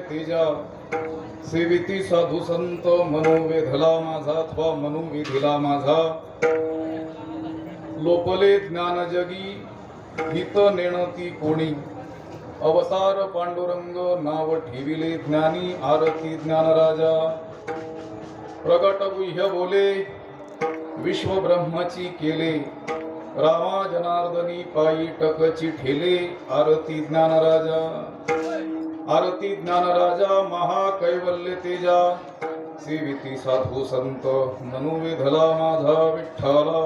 तेजा सेविती साधू संत मनोवेधला माझा अथवा मनोविधीला माझा लोपले ज्ञान जगी हित नेणती कोणी अवतार पांडुरंग नाव ठेविले ज्ञानी आरती ज्ञानराजा प्रगट गुह्य बोले विश्व ब्रह्माची केले रामा जनार्दनी पायी टकची ठेले आरती ज्ञानराजा आरती ज्ञानराजा महाकैवल्य तेजा सेविती साधू संत मनोवेधला माझा विठ्ठला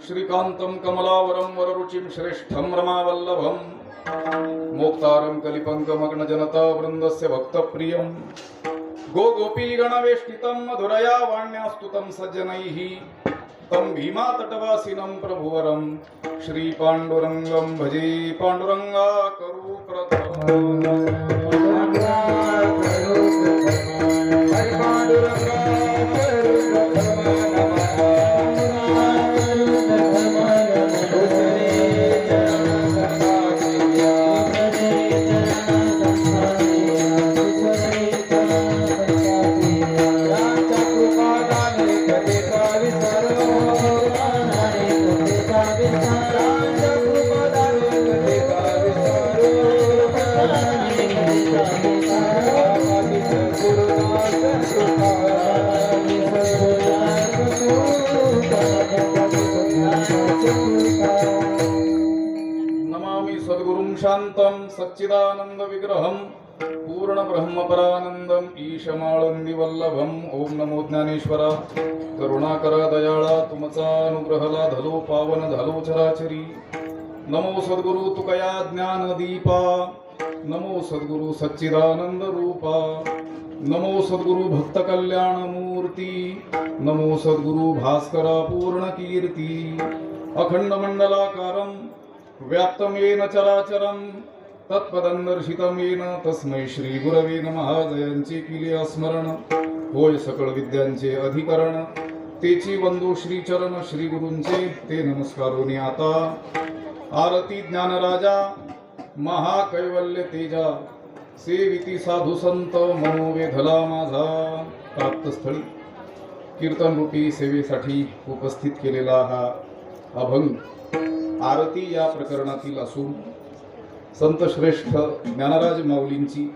श्रीकांतं कमलावरं वररुचिं श्रेष्ठं रमावल्लभं मोक्तारं कलिपङ्कमग्न जनता वृन्दस्य भक्तप्रियं गोगोपी गणवेष्टितं मधुरया वाण्यास्तुतं सज्जनैः तं भीमातटवासिनं प्रभुवरं श्रीपाण्डुरङ्गं भजे पाण्डुरङ्गा करू प्रथमम् नमामि सद्गुरुं शान्तं सच्चिदानंद विग्रहं पूर्ण ब्रह्मपरानंदं ईशमाळंदी वल्लभं ओम नमो ज्ञानेश्वरा करुणाकर दयाळा तुमचा अनुग्रह लाधलो पावन झालो चराचरी नमो सद्गुरु तुकया ज्ञानदीपा नमो सद्गुरु सच्चिदानंद रूपा नमो सद्गुरु भक्त कल्याण मूर्ती नमो सद्गुरु भास्करा पूर्ण कीर्ती अखंड मंडलाकारं व्याप्तमेन चराचरं तत्पदं दर्शितमेन तस्मै श्री गुरवे नमः जयांचे किले स्मरण होय सकळ विद्यांचे अधिकरण तेची वंदो श्री चरण श्री गुरूंचे ते नमस्कारोनी आता आरती ज्ञानराजा महाकैवल्य तेजा सेविती साधू संत मनोवेधला माझा प्राप्तस्थळी कीर्तन रूपी सेवेसाठी उपस्थित केलेला हा अभंग आरती या प्रकरणातील असून संत श्रेष्ठ ज्ञानराज माऊलींची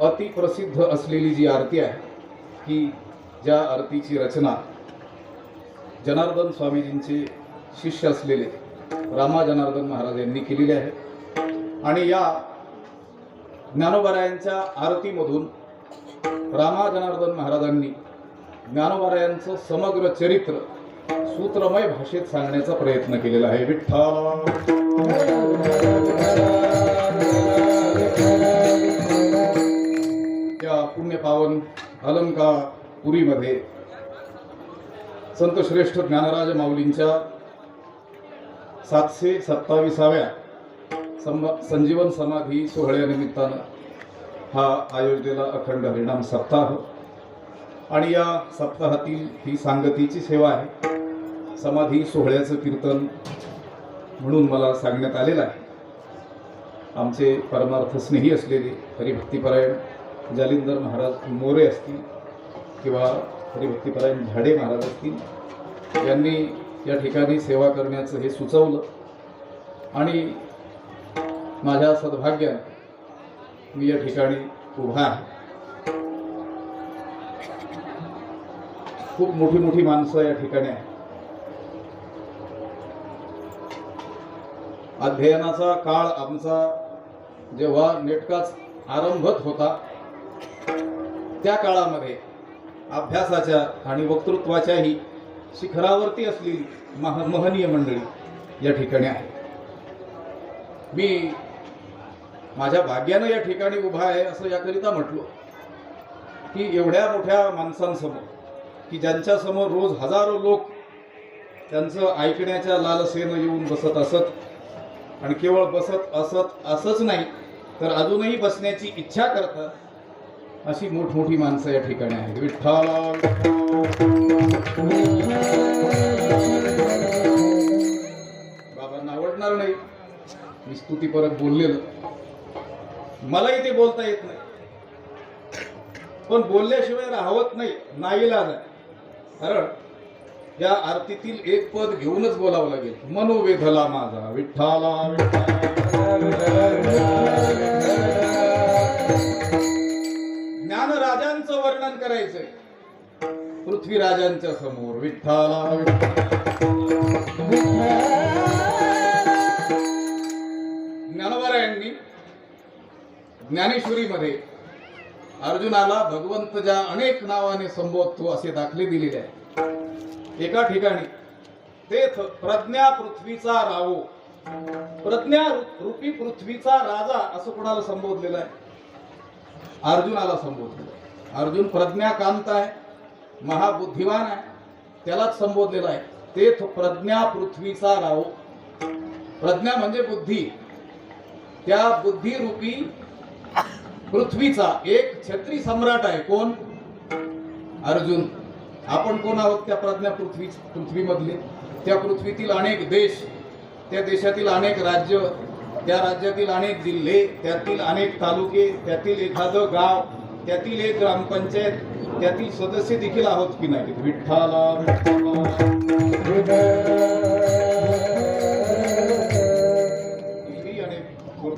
अतिप्रसिद्ध असलेली जी आरती आहे की ज्या आरतीची रचना जनार्दन स्वामीजींचे शिष्य असलेले रामा जनार्दन महाराज यांनी केलेली आहे आणि या ज्ञानोबारायांच्या आरतीमधून रामा जनार्दन महाराजांनी ज्ञानोबारायांचं समग्र चरित्र सूत्रमय भाषेत सांगण्याचा प्रयत्न केलेला आहे विठ्ठल या पुण्यपावन अलंकापुरीमध्ये संत श्रेष्ठ ज्ञानराज माऊलींच्या 727व्या संजीवन समाधी सोहळ्यानिमित्तानं हा आयोजलेला अखंड हरिनाम सप्ताह आणि या सप्ताहातील ही सांगतीची सेवा आहे समाधी सोहळ्याचं कीर्तन म्हणून मला सांगण्यात आलेलं आहे आमचे परमार्थ स्नेही असलेले हरिभक्तीपरायण जालिंदर महाराज मोरे असतील किंवा हरिभक्तीपरायण झाडे महाराज असतील यांनी या ठिकाणी सेवा करण्याचं हे सुचवलं आणि माझ्या सद्भाग्याने मी या ठिकाणी उभा आहे खूप मोठी मोठी माणसं या ठिकाणी आहेत अध्ययनाचा काळ आमचा जेव्हा नेटकाच आरंभत होता त्या काळामध्ये अभ्यासाच्या आणि वक्तृत्वाच्याही शिखरावरती असलेली महनीय मंडळी या ठिकाणी आहे. मी माझ्या भाग्यानं या ठिकाणी उभा आहे असं याकरिता म्हटलो की एवढ्या मोठ्या माणसांसमोर, की ज्यांच्या समोर रोज हजारो लोक त्यांचं ऐकण्याच्या लालसेनं येऊन बसत असत आणि केवळ बसत असत असंच नाही तर अजूनही बसण्याची इच्छा करतात, अशी मोठमोठी माणसं या ठिकाणी आहेत. विठ्ठला बाबांना आवडणार नाही मी स्तुती परत बोललेलं, मलाही ते बोलता येत नाही, पण बोलल्याशिवाय राहवत नाही, नाईलाज आहे. कारण या आरतीतील एक पद घेऊनच बोलावं लागेल. मनोवेधला माझा विठ्ठला. ज्ञानराजांचं वर्णन करायचंय पृथ्वीराजांच्या समोर. विठ्ठला ज्ञानोबरायांनी ज्ञानेश्वरीमध्ये अर्जुनाला भगवंत ज्या अनेक नावाने संबोधतो असे दाखले दिलेले आहेत. एका ठिकाणी तेथ प्रज्ञा पृथ्वीचा रावो, प्रज्ञा रूपी पृथ्वीचा राजा असं कोणाला संबोधलेलं आहे? अर्जुनाला संबोधलेलं आहे. अर्जुन प्रज्ञाकांत आहे, महाबुद्धिवान आहे, त्यालाच संबोधलेलं आहे. तेथ प्रज्ञा पृथ्वीचा रावो. प्रज्ञा म्हणजे बुद्धी, त्या बुद्धिरूपी पृथ्वीचा एक छत्री सम्राट आहे. कोण? अर्जुन. आपण कोण आहोत? त्या प्रज्ञा पृथ्वीमधले. त्या पृथ्वीतील अनेक देश, त्या देशातील अनेक राज्य, त्या राज्यातील अनेक जिल्हे, त्यातील अनेक तालुके, त्यातील एखादं गाव, त्यातील एक ग्रामपंचायत, त्यातील सदस्य देखील आहोत की नाही? विठ्ठला अनेक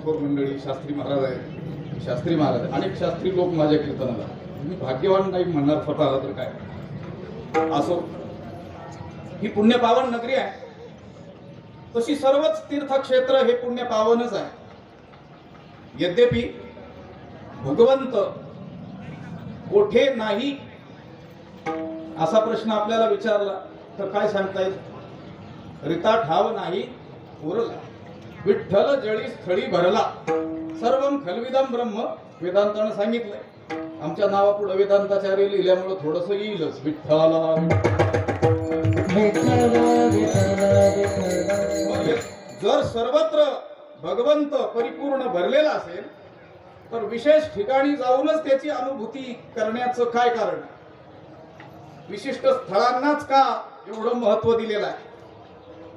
थोर मंडळी, शास्त्री महाराज आहेत, शास्त्री महाराज, अनेक शास्त्री लोक माझ्या कीर्तनाला. मी भाग्यवान नाही म्हणणार स्वतःला तर काय असो. ही पुण्यपावन नगरी आहे. तशी सर्वच तीर्थक्षेत्र हे पुण्यपावनच आहे. यद्यपि भगवंत कोठे नाही असा प्रश्न आपल्याला विचारला तर काय सांगता येईल? रिता ठाव नाही उरला, विठ्ठल जळी स्थळी भरला, सर्वम खलविदम ब्रह्म. वेदांतानं सांगितलंय. आमच्या नावापुढे वेदांताचार्य लिहिल्यामुळे थोडस येईलच. विठ्ठला जर सर्वत्र भगवंत परिपूर्ण भरलेला असेल तर विशेष ठिकाणी जाऊनच त्याची अनुभूती करण्याचं काय कारण? विशिष्ट स्थळांनाच का एवढं महत्व दिलेलं आहे?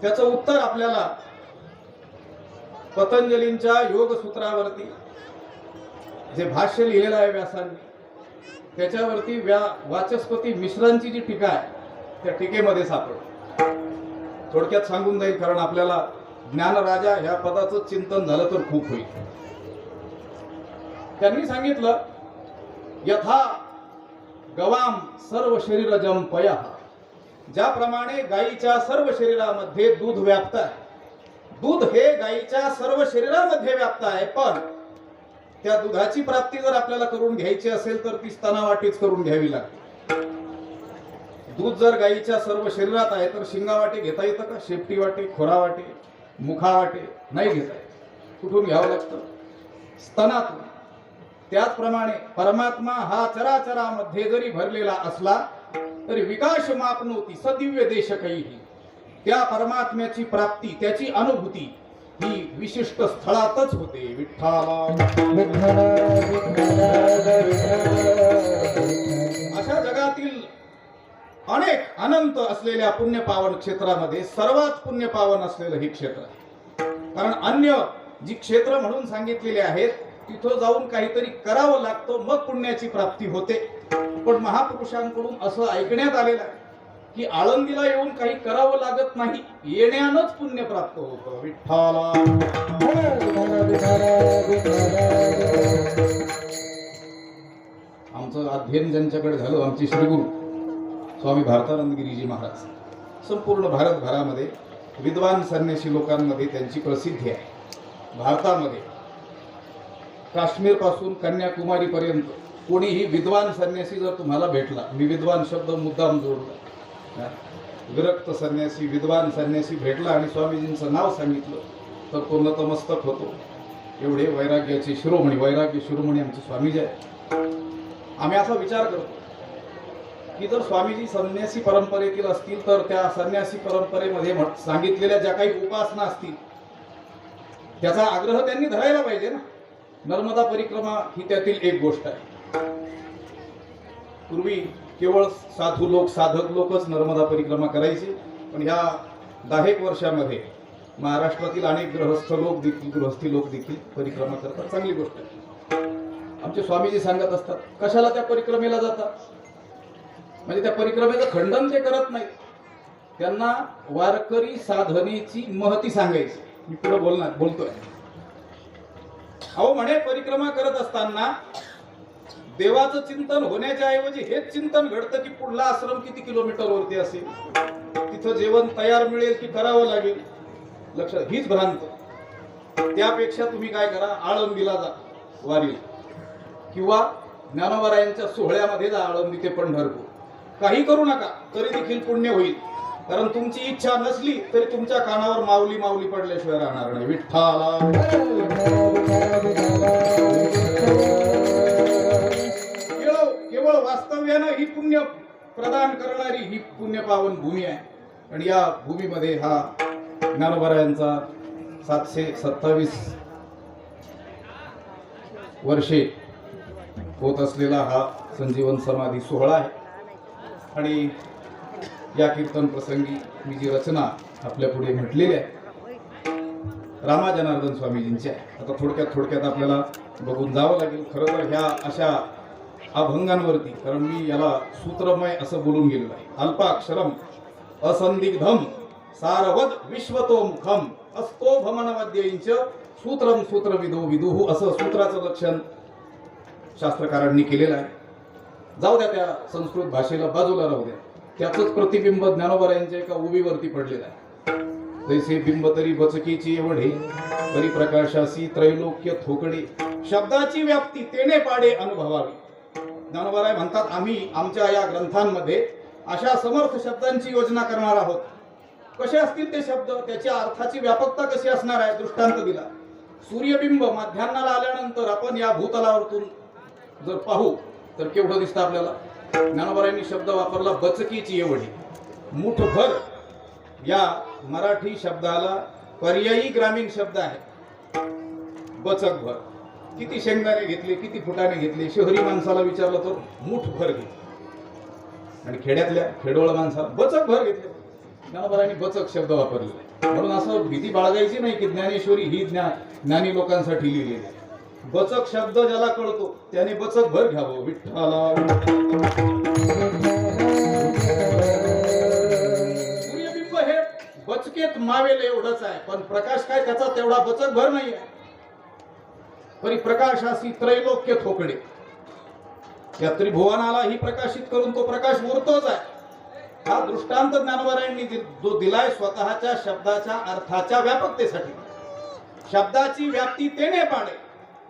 त्याचं उत्तर आपल्याला पतंजलींच्या योगसूत्रावरती जे भाष्य लिहिलेलं आहे व्यासांनी, त्याच्यावरती वाचस्पती मिश्रांची जी टीका आहे त्या टीकेमध्ये सापडते. थोडक्यात सांगून जाईल कारण आपल्याला ज्ञानराजा ह्या पदाचं चिंतन झालं तर खूप होईल. त्यांनी सांगितलं यथा गवाम सर्व शरीरजम पयः. ज्याप्रमाणे गायीच्या सर्व शरीरामध्ये दूध व्याप्त आहे, दूध हे गायीच्या सर्व शरीरामध्ये व्याप्त आहे, पण त्या दुधाची प्राप्ती जर आपल्याला करून घ्यायची असेल तर ती स्तनावाटीच करून घ्यावी लागते. दूध जर गायीच्या सर्व शरीरात आहे तर शिंगावाटे घेता येतं का? शेपटी वाटे, खोरा वाटे, मुखावाटे नाही घेता येत. कुठून घ्यावं लागतं? स्तनातून. त्याचप्रमाणे परमात्मा हा चराचरामध्ये जरी भरलेला असला तरी विकास मापनोती सदिव्य देशकैहि. त्या परमात्म्याची प्राप्ती, त्याची अनुभूती ही विशिष्ट स्थळातच होते. विठ्ठला अशा जगातील अनेक अनंत असलेल्या पुण्यपावन क्षेत्रामध्ये सर्वात पुण्यपावन असलेलं हे क्षेत्र आहे. कारण अन्य जी क्षेत्र म्हणून सांगितलेली आहेत तिथं जाऊन काहीतरी करावं लागतं, मग पुण्याची प्राप्ती होते. पण महापुरुषांकडून असं ऐकण्यात आलेलं आहे की आळंदीला येऊन काही करावं लागत नाही, येण्यानंच पुण्य प्राप्त होतं. विठ्ठला आमचं अध्ययन ज्यांच्याकडे झालं, आमचे श्रीगुरु स्वामी भारतानंदगिरीजी महाराज, संपूर्ण भारतभरामध्ये विद्वान संन्यासी लोकांमध्ये त्यांची प्रसिद्धी आहे. भारतामध्ये काश्मीर पासून कन्याकुमारी पर्यंत कोणीही विद्वान संन्यासी जर तुम्हाला भेटला, मी विद्वान शब्द मुद्दाम जोडला, विरक्त संन्यासी, विद्वान संन्यासी भेटला आणि स्वामीजींचं नाव सांगितलं तर तो नतमस्तक होतो. एवढे वैराग्याचे शिरोमणी, वैराग्य शिरोमणी आमचे स्वामीजी आहेत. आम्ही असा विचार करतो की जर स्वामीजी संन्यासी परंपरेतील असतील तर त्या संन्यासी परंपरेमध्ये सांगितलेल्या ज्या काही उपासना असतील त्याचा आग्रह त्यांनी धरायला पाहिजे ना. नर्मदा परिक्रमा ही त्यातील एक गोष्ट आहे. पूर्वी केवळ साधू लोक, साधक लोकच नर्मदा परिक्रमा करायचे, पण ह्या 10 वर्षामध्ये महाराष्ट्रातील अनेक गृहस्थी लोक देखील परिक्रमा करतात. चांगली गोष्ट आहे. आमचे स्वामीजी सांगत असतात कशाला त्या परिक्रमेला जातात, म्हणजे त्या परिक्रमेचं खंडन ते करत नाहीत. त्यांना वारकरी साधनेची महती सांगायची. मी पुढे बोलतोय. अहो म्हणे परिक्रमा करत असताना देवाचं चिंतन होण्याच्या ऐवजी हेच चिंतन घडतं की पुढला आश्रम किती किलोमीटरवरती असेल, तिथं जेवण तयार मिळेल की करावं लागेल. लक्षात, हीच भ्रांत. त्यापेक्षा तुम्ही काय करा, आळंदीला जा वारीला, किंवा ज्ञानोबारायांच्या सोहळ्यामध्ये जा, आळंदी ते पंढरपूर. काही करू नका तरी देखील पुण्य होईल. कारण तुमची इच्छा नसली तरी तुमच्या कानावर माऊली माऊली पडल्याशिवाय राहणार नाही. विठ्ठला केवळ वास्तव्यानं ही पुण्य प्रदान करणारी ही पुण्य पावन भूमी आहे. आणि या भूमीमध्ये हा ज्ञानोबारायांचा 727 वर्षे होत असलेला हा संजीवन समाधी सोहळा आहे. आणि या कीर्तन प्रसंगी मी जी रचना आपल्या पुढे म्हटलेली आहे रामा जनार्दन स्वामीजींची आहे. आता थोडक्यात आपल्याला बघून जावं लागेल. खरं तर ह्या अशा अभंगांवरती, कारण मी याला सूत्रमय असं बोलून गेलेलो आहे. अल्पाक्षरम असंदिग्धम सारवद विश्वतोमुखम असतो भमनवाद्यैंच सूत्रम सूत्रविदो विदुः असं सूत्राचं लक्षण शास्त्रकारांनी केलेलं आहे. जाऊ द्या, त्या संस्कृत भाषेला बाजूला राहू द्या. त्याचंच प्रतिबिंब ज्ञानोबारायांच्या एका उभीवरती पडलेलं आहे. जैसे बिंब तरी बचकीची एवढे परिप्रकाशासी त्रैलोक्य थोकडे शब्दाची व्याप्ती तेने पाडे अनुभवावी. ज्ञानोबाराय म्हणतात आम्ही आमच्या या ग्रंथांमध्ये अशा समर्थ शब्दांची योजना करणार आहोत. कसे असतील ते शब्द, त्याच्या अर्थाची व्यापकता कशी असणार आहे, दृष्टांत दिला. सूर्यबिंब माध्यान्हाला आल्यानंतर आपण या भूतलावरतून जर पाहू तर केवढं दिसतं आपल्याला. ज्ञानोबारायांनी शब्द वापरला बचकीची एवढी. मुठभर या मराठी शब्दाला पर्यायी ग्रामीण शब्द आहे. बचकभर. किती शेंगदाणे घेतले, किती फुटाने घेतले, शहरी माणसाला विचारलं तर मुठभर घेतले, आणि खेडोळ माणसाला बचकभर घेतले. ज्ञानोबारायांनी बचक शब्द वापरले. म्हणून असं भीती बाळगायची नाही की ज्ञानेश्वरी ही ज्ञानी लोकांसाठी लिहिलेली आहे. बचक शब्द ज्याला कळतो त्याने बचक भर घ्यावं. विठ्ठला सूर्यबिंब हे बचकेत मावेल एवढंच आहे, पण प्रकाश काय त्याचा तेवढा बचक भर नाही आहे. परिप्रकाशासी त्रैलोक्य थोकडे. या त्रिभुवनाला ही प्रकाशित करून तो प्रकाश उरतोच आहे. हा दृष्टांत ज्ञानोबारायांनी जो दिलाय स्वतःच्या शब्दाच्या अर्थाच्या व्यापकतेसाठी. शब्दाची व्याप्ती तेने पाडे.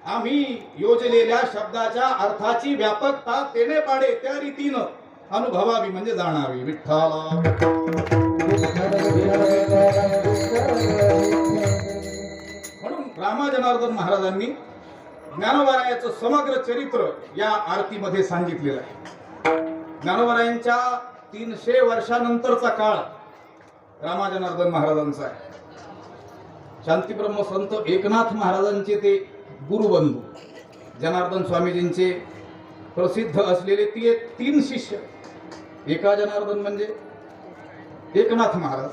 आम्ही योजलेल्या शब्दाच्या अर्थाची व्यापकता तेने पाडे त्या रीतीनं अनुभवावी, म्हणजे जाणावी. विठ्ठला म्हणून रामा जनार्दन महाराजांनी ज्ञानोबारायाचं समग्र चरित्र या आरतीमध्ये सांगितलेलं आहे. ज्ञानोबारायांच्या 300 वर्षानंतरचा काळ रामा जनार्दन महाराजांचा आहे. शांतीब्रह्म संत एकनाथ महाराजांचे ते गुरुबंधू जनार्दन स्वामीजींचे प्रसिद्ध असलेले 3 शिष्य. एका जनार्दन म्हणजे एकनाथ महाराज,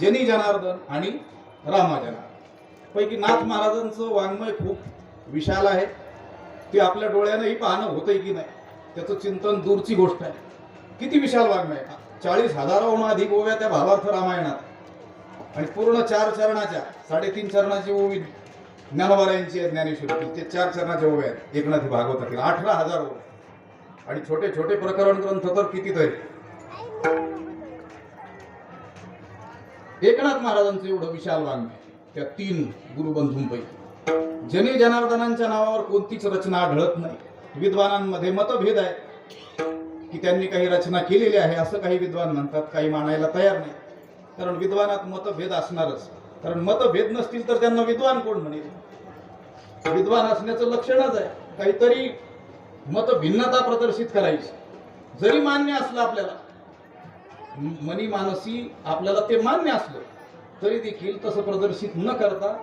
जनी जनार्दन आणि रामा जनार्दन. पैकी नाथ महाराजांचं वाङ्मय खूप विशाल आहे. ते आपल्या डोळ्यानंही पाहणं होतंय की नाही, त्याचं चिंतन दूरची गोष्ट आहे. किती विशाल वाङ्मय. 40,000हून अधिक ओव्या त्या भावार्थ रामायणात, आणि पूर्ण 4 चरणाच्या 3.5 चरणाची ओवी ज्ञानोबारायांची आहे ज्ञानेश्वरी. ते 4 चरणाच्या ओव्या आहेत एकनाथी भागवतातील. 18,000 ओव्या. आणि छोटे छोटे प्रकरण ग्रंथ तर कितीतरी. एकनाथ महाराजांचं एवढं विशाल वाङ्मय त्या 3 गुरुबंधूंपैकी. जनी जनार्दनांच्या नावावर कोणतीच रचना आढळत नाही. विद्वानांमध्ये मतभेद आहे. की त्यांनी काही रचना केलेली आहे असं काही विद्वान म्हणतात, काही मानायला तयार नाही. कारण विद्वानात मतभेद असणारच. कारण मतभेद नसतील तर त्यांना विद्वान कोण म्हणेल? विद्वान असण्याचं लक्षणच आहे काहीतरी मतभिन्नता प्रदर्शित करायची. जरी मान्य असलं आपल्याला, मनी मानसी आपल्याला ते मान्य असलं तरी देखील तसं प्रदर्शित न करता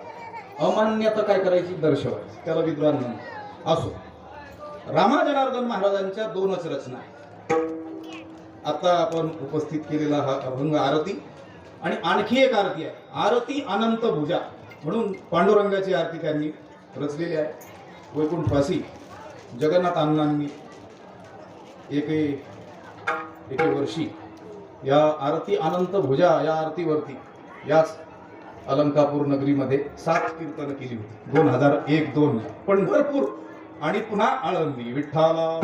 अमान्यता काय करायची? दर्शवायची. त्याला विद्वान म्हणतात. असो, रामा जनार्दन महाराजांच्या दोनच रचना आहेत. आता आपण उपस्थित केलेला हा अभंग आरती आणि आणखी एक आरती आहे, आरती अनंत भुजा म्हणून पांडुरंगाची आरती त्यांनी रचलेली आहे. वैकुंठवासी जगन्नाथ अण्णांनी एके वर्षी या आरती अनंत भुजा या आरतीवरती याच अलंकापूर नगरीमध्ये 7 कीर्तन केली होती. 2001-2 पंढरपूर आणि पुन्हा आळंदी. विठ्ठला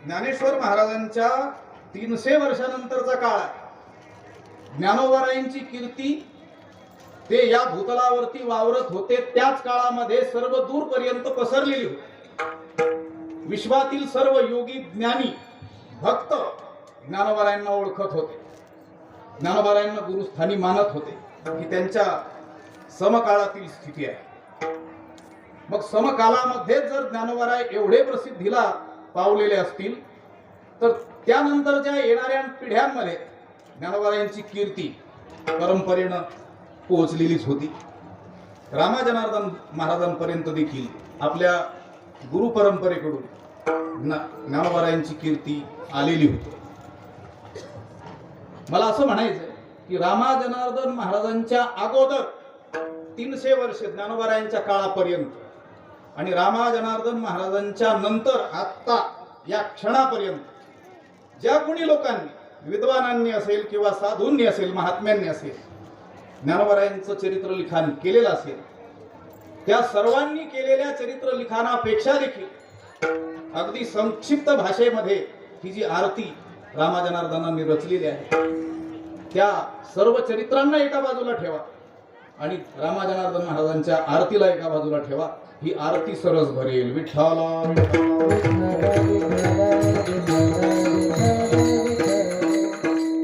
ज्ञानेश्वर महाराजांच्या 300 वर्षानंतरचा काळ आहे. ज्ञानोबारायांची कीर्ती ते या भूतलावरती वावरत होते त्याच काळामध्ये सर्व दूरपर्यंत पसरलेली होती. विश्वातील सर्व योगी ज्ञानी भक्त ज्ञानोबारायांना ओळखत होते, ज्ञानोबारायांना गुरुस्थानी मानत होते. ही त्यांच्या समकाळातील स्थिती आहे. मग समकालामध्ये जर ज्ञानोबाराय एवढे प्रसिद्धीला पावलेले असतील तर त्यानंतरच्या येणाऱ्या पिढ्यांमध्ये ज्ञानोबारायांची कीर्ती परंपरेनं पोहोचलेलीच होती. रामा जनार्दन महाराजांपर्यंत देखील आपल्या गुरु परंपरेकडून ज्ञानोबारायांची कीर्ती आलेली होती. मला असं म्हणायचं की रामा जनार्दन महाराजांच्या अगोदर 300 वर्ष ज्ञानोबारायांच्या काळापर्यंत आणि रामा जनार्दन महाराजांच्या नंतर आत्ता या क्षणापर्यंत ज्या कोणी लोकांनी, विद्वानांनी असेल किंवा साधूंनी असेल, महात्म्यांनी असेल, ज्ञानोबारायांचं चरित्र लिखाण केलेलं असेल, त्या सर्वांनी केलेल्या चरित्र लिखाणापेक्षा देखील अगदी संक्षिप्त भाषेमध्ये ही जी आरती रामा जनार्दनांनी रचलेली आहे त्या सर्व चरित्रांना एका बाजूला ठेवा आणि रामा जनार्दन महाराजांच्या आरतीला एका बाजूला ठेवा. ही आरती सरस भरेल. विठ्ठला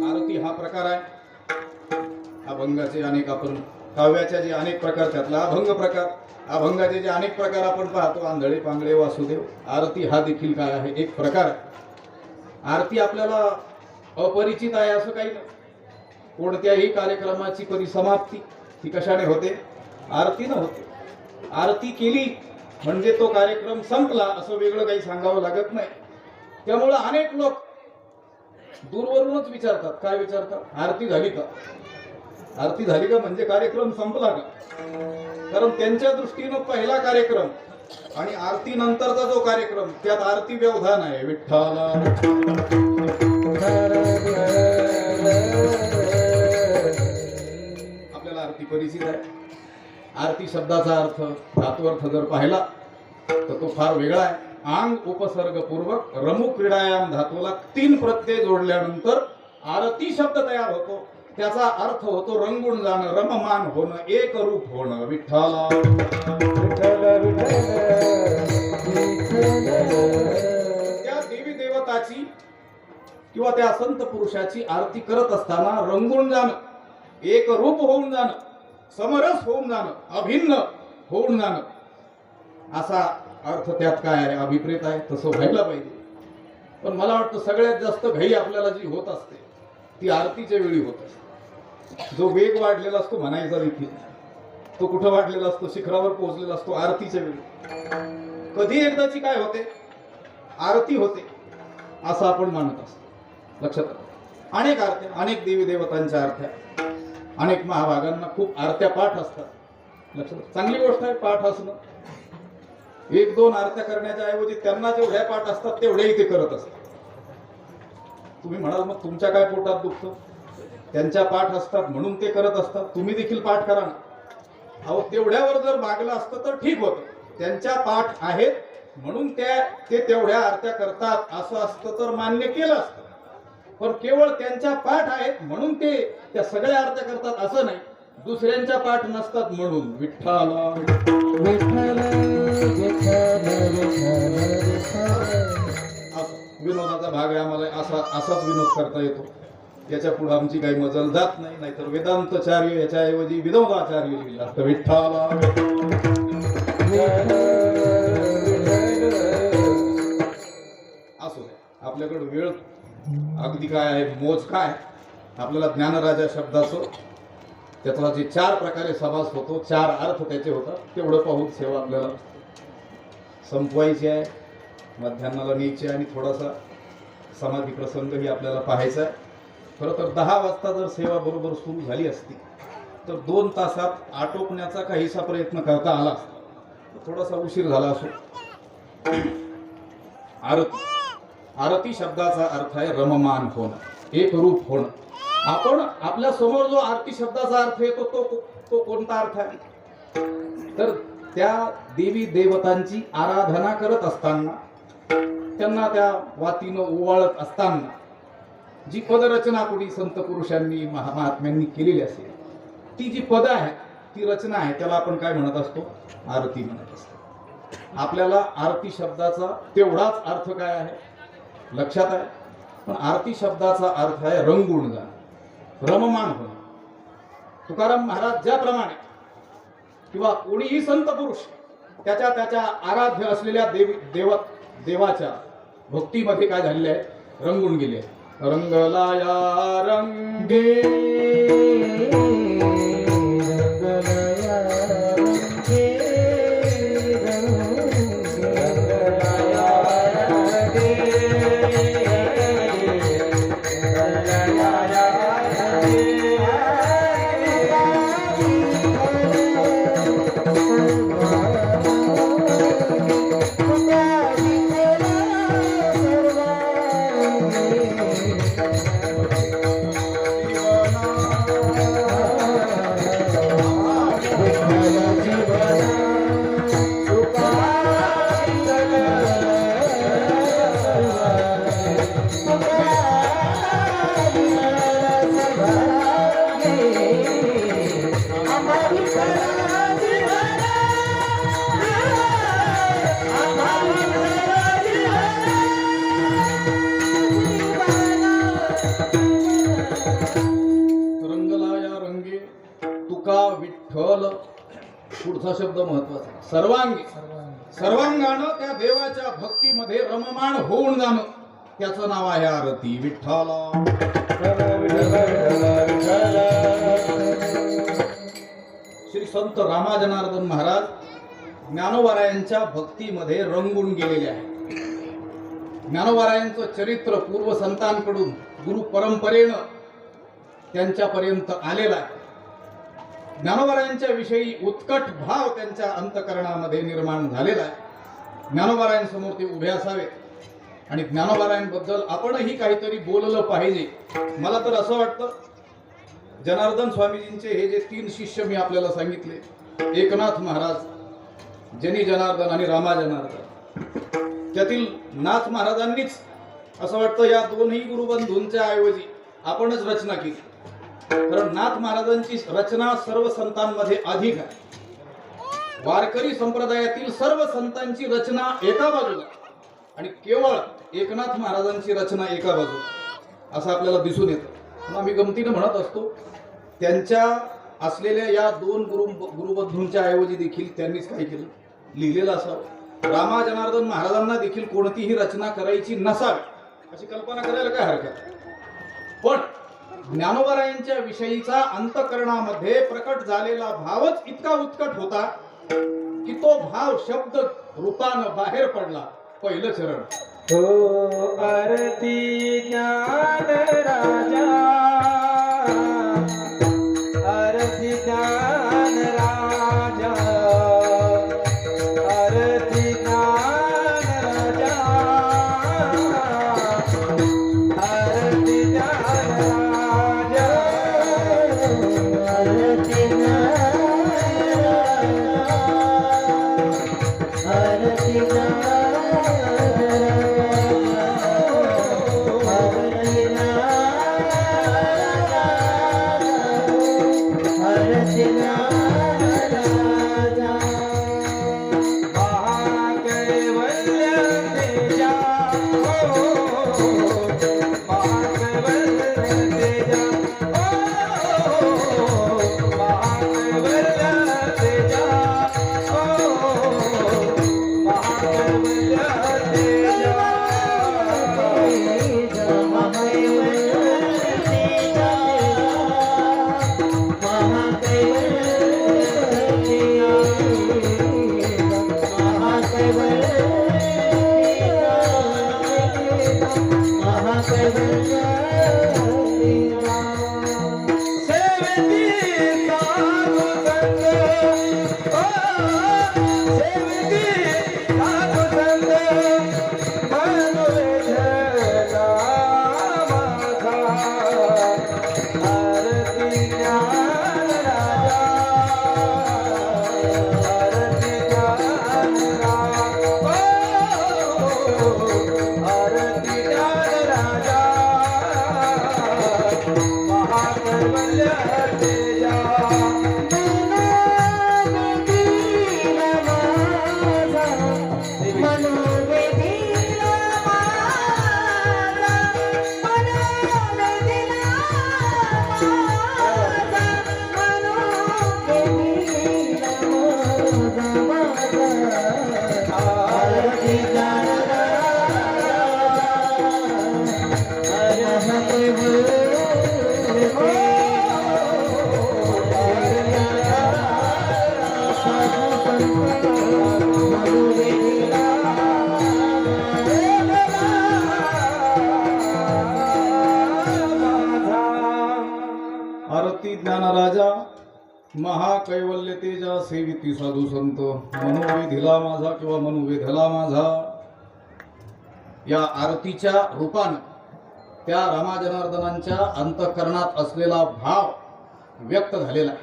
आरती हा प्रकार आहे. अभंगाचे अनेक, आपण काव्याचे जे अनेक प्रकार, त्यातला अभंग प्रकार, अभंगाचे जे अनेक प्रकार आपण पाहतो, आंधळे पांगळे वासुदेव. आरती हा देखील काय आहे? एक प्रकार आहे. आरती आपल्याला अपरिचित आहे असं काही नाही. कोणत्याही कार्यक्रमाची परिसमाप्ती ही कशाने होते? आरतीनं होते. आरती केली म्हणजे तो कार्यक्रम संपला असं वेगळं काही सांगावं लागत नाही. त्यामुळं अनेक लोक दूरवरूनच विचारतात. काय विचारतात? आरती झाली का? आरती झाली का म्हणजे कार्यक्रम संपला का? कारण त्यांच्या दृष्टीनं पहिला कार्यक्रम आणि आरती नंतरचा जो कार्यक्रम त्यात आरती व्यवधान आहे. विठ्ठला आपल्याला आरती परिचित आहे. आरती शब्दाचा अर्थ, धातुअर्थ जर पाहिला तर तो फार वेगळा आहे. आंग उपसर्ग पूर्वक रमू क्रीडायाम धातूला 3 प्रत्यय जोडल्यानंतर आरती शब्द तयार होतो. त्याचा अर्थ होतो रंगून जाणं, रममान होणं, एक रूप होणं. विठ्ठला त्या देवी देवताची किंवा त्या संत पुरुषाची आरती करत असताना रंगून जाणं, एक रूप होऊन जाणं, समरस होऊन जाणं, अभिन्न होऊन जाणं, असा अर्थ त्यात काय आहे? अभिप्रेत आहे. तसं व्हायला पाहिजे. पण मला वाटतं सगळ्यात जास्त घाई आपल्याला जी होत असते ती आरतीच्या वेळी होत असते. जो वेग वाढलेला असतो म्हणायचा देखील, तो कुठं वाढलेला असतो? शिखरावर पोहोचलेला असतो आरतीच्या वेळी. कधी एकदाची काय होते? आरती होते असं आपण मानत असतो. लक्षात आलं? अनेक आरत्या, अनेक देवी देवतांच्या आरत्या, अनेक महाभागांना खूप आरत्या पाठ असतात. लक्षात, चांगली गोष्ट आहे पाठ असणं. 1-2 आरत्या करण्याच्या ऐवजी त्यांना जेवढ्या पाठ असतात तेवढेही ते करत असतात. तुम्ही म्हणाल मग तुमच्या काय पोटात दुखतं? त्यांच्या पाठ असतात म्हणून ते करत असतात, तुम्ही देखील पाठ करा ना. अहो, तेवढ्यावर जर भागलं असतं तर ठीक होतं. त्यांच्या पाठ आहेत म्हणून ते तेवढ्या आरत्या करतात असं असतं तर मान्य केलं असतं. पण केवळ त्यांच्या पाठ आहेत म्हणून ते त्या सगळ्या आरत्या करतात असं नाही. दुसऱ्यांच्या पाठ नसतात म्हणून विठ्ठला विठ्ठल विठ्ठल विठ्ठल असं विनोदाचा भाग आहे. आम्हाला असाच विनोद करता येतो. याच्या पुढे आमची काही मजल जात नाही. नाहीतर वेदांतचार्य याच्याऐवजी विनोदाचार्य लिहिला तर विठ्ठला असू दे. आपल्याकडे वेळ अगदी काय आहे, मोज काय. आपल्याला ज्ञानराजा शब्दाचं त्याचा जे 4 प्रकारे समास होतो, 4 अर्थ त्याचे होतात, तेवढं पाहून सेवा आपल्याला संपवायची आहे. मध्यान्नाला न्यायची आणि थोडासा समाधी प्रसंगही आपल्याला पाहायचा आहे. खरं तर 10 वाजता जर सेवा बरोबर सुरू झाली असती तर 2 तासात आटोपण्याचा काहीसा प्रयत्न करता आला असता. थोडासा उशीर झाला असो. आरती आरती शब्दाचा अर्थ आहे रममान होणं, एकरूप होणं. आपण आपल्या समोर जो आरती शब्दाचा अर्थ येतो तो कोणता अर्थ आहे? तर त्या देवी देवतांची आराधना करत असताना, त्यांना त्या वातीनं ओवाळत असताना जी पदरचना कोणी संत पुरुषांनी महात्म्यांनी केलेली असेल, ती जी पद आहे, ती रचना आहे, त्याला आपण काय म्हणत असतो? आरती म्हणत असतो. आपल्याला आरती शब्दाचा तेवढाच अर्थ काय आहे लक्षात आहे. पण आरती शब्दाचा अर्थ आहे रंगून जाणं, रममान होणं. तुकाराम महाराज ज्याप्रमाणे किंवा कोणीही संत पुरुष त्याच्या आराध्य असलेल्या देवाच्या भक्तीमध्ये काय झालेले आहे? रंगून गेले. रंगला या रंगे विठ्ठल. पुढचा शब्द महत्वाचा, सर्वांगी. सर्वांगानं त्या देवाच्या भक्तीमध्ये रममाण होऊन जाणं, त्याचं नाव आहे आरती. विठ्ठला श्री संत रामाजनार्दन महाराज ज्ञानोबारायांच्या भक्तीमध्ये रंगून गेलेले आहे. ज्ञानोबारायांचं चरित्र पूर्व संतांकडून गुरु परंपरेनं त्यांच्यापर्यंत आलेला आहे. ज्ञानोबारायांच्या विषयी उत्कट भाव त्यांच्या अंतकरणामध्ये निर्माण झालेला आहे. ज्ञानोबारायांसमोर ते उभे असावेत आणि ज्ञानोबारायांबद्दल आपणही काहीतरी बोललं पाहिजे. मला तर असं वाटतं, जनार्दन स्वामीजींचे हे जे 3 शिष्य मी आपल्याला सांगितले, एकनाथ महाराज, जनी जनार्दन आणि रामा जनार्दन, त्यातील नाथ महाराजांनीच असं वाटतं या दोन्ही गुरुबंधूंच्या ऐवजी आपणच रचना केली. कारण नाथ महाराजांची रचना सर्व संतांमध्ये अधिक आहे. वारकरी संप्रदायातील सर्व संतांची रचना एका बाजूला आणि केवळ एकनाथ महाराजांची रचना एका बाजूला, असं आपल्याला दिसून येतं. आम्ही गमतीनं म्हणत असतो, त्यांच्या असलेल्या या 2 गुरुबंधूंच्या ऐवजी देखील त्यांनीच काय केलं, लिहिलेलं असावं. रामा जनार्दन महाराजांना देखील कोणतीही रचना करायची नसावी अशी कल्पना करायला काय हरकत. पण ज्ञानोबारायांच्या विषयीचा अंतकरणामध्ये प्रकट झालेला भावच इतका उत्कट होता की तो भाव शब्द रूपानं बाहेर पडला. पहिलं चरण, हो आरती ज्ञान राजा, आरती ज्ञान राजा, आरती ज्ञान राजा, आरती ज्ञान राजा, आरती ज्ञान राजा, आरती ज्ञान राजा. तेजा महाकैवल्य तेजा महाकैवल्य तेजा आरती ज्ञानराजा महाकैवल्य तेजा सेविती साधू संत मनोविधीला माझा किंवा मनोवेधला माझा या आरतीच्या रूपानं त्या रामाजनार्दनांच्या अंतःकरणात असलेला भाव व्यक्त झालेला आहे.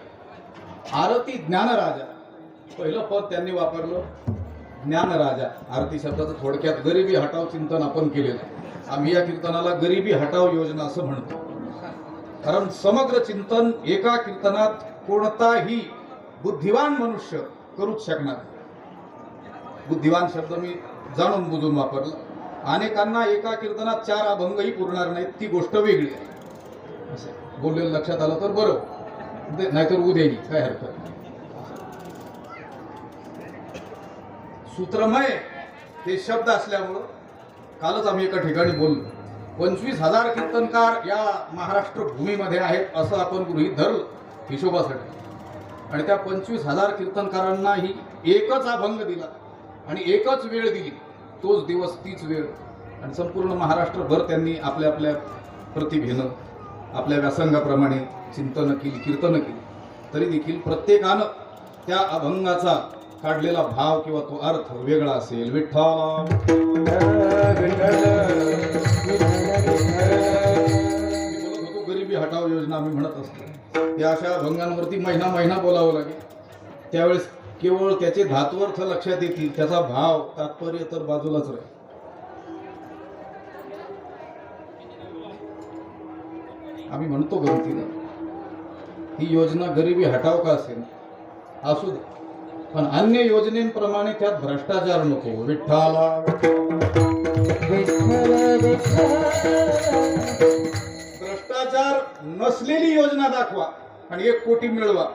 आरती ज्ञानराजा पहिलं पद त्यांनी वापरलं ज्ञानराजा. आरती शब्दाचं थोडक्यात गरिबी हटाव चिंतन आपण केलेलं आहे. आम्ही या कीर्तनाला गरिबी हटाव योजना असं म्हणतो, कारण समग्र चिंतन एका कीर्तनात कोणताही बुद्धिवान मनुष्य करूच शकणार. बुद्धिवान शब्द मी जाणून बुजून वापरला. अनेकांना एका कीर्तनात 4 अभंगही पुरणार नाहीत, ती गोष्ट वेगळी आहे. असं बोललेलं लक्षात आलं तर बरं, नाहीतर उद्याही काय हरकत नाही. सूत्रमय ते शब्द असल्यामुळं कालच आम्ही एका ठिकाणी बोललो, 25,000 कीर्तनकार या महाराष्ट्र भूमीमध्ये आहेत असं आपण गृहीत धरलं हिशोबासाठी. आणि त्या 25,000 कीर्तनकारांनाही एकच अभंग दिला आणि एकच वेळ दिली, तोच दिवस तीच वेळ. आणि संपूर्ण महाराष्ट्रभर त्यांनी आपल्या आपल्या प्रतिभेनं आपल्या व्यासंगाप्रमाणे चिंतन केली, कीर्तन केली. तरी देखील प्रत्येकानं त्या अभंगाचा काढलेला भाव किंवा तो अर्थ वेगळा असेल. विठ्ठला गरिबी हटाव योजना आम्ही म्हणत असतो. त्या अशा अभंगांवरती महिना महिना बोलावं लागेल. त्यावेळेस केवळ त्याचे धातुअर्थ लक्षात येतील, त्याचा भाव तात्पर्य तर बाजूलाच राहील. आम्ही म्हणतो गमतीनं ही योजना गरिबी हटाव का असेल असू दे, पण अन्य योजनेप्रमाणे त्यात भ्रष्टाचार नको. विठ्ठला भ्रष्टाचार नसलेली योजना दाखवा आणि 1 कोटी मिळवा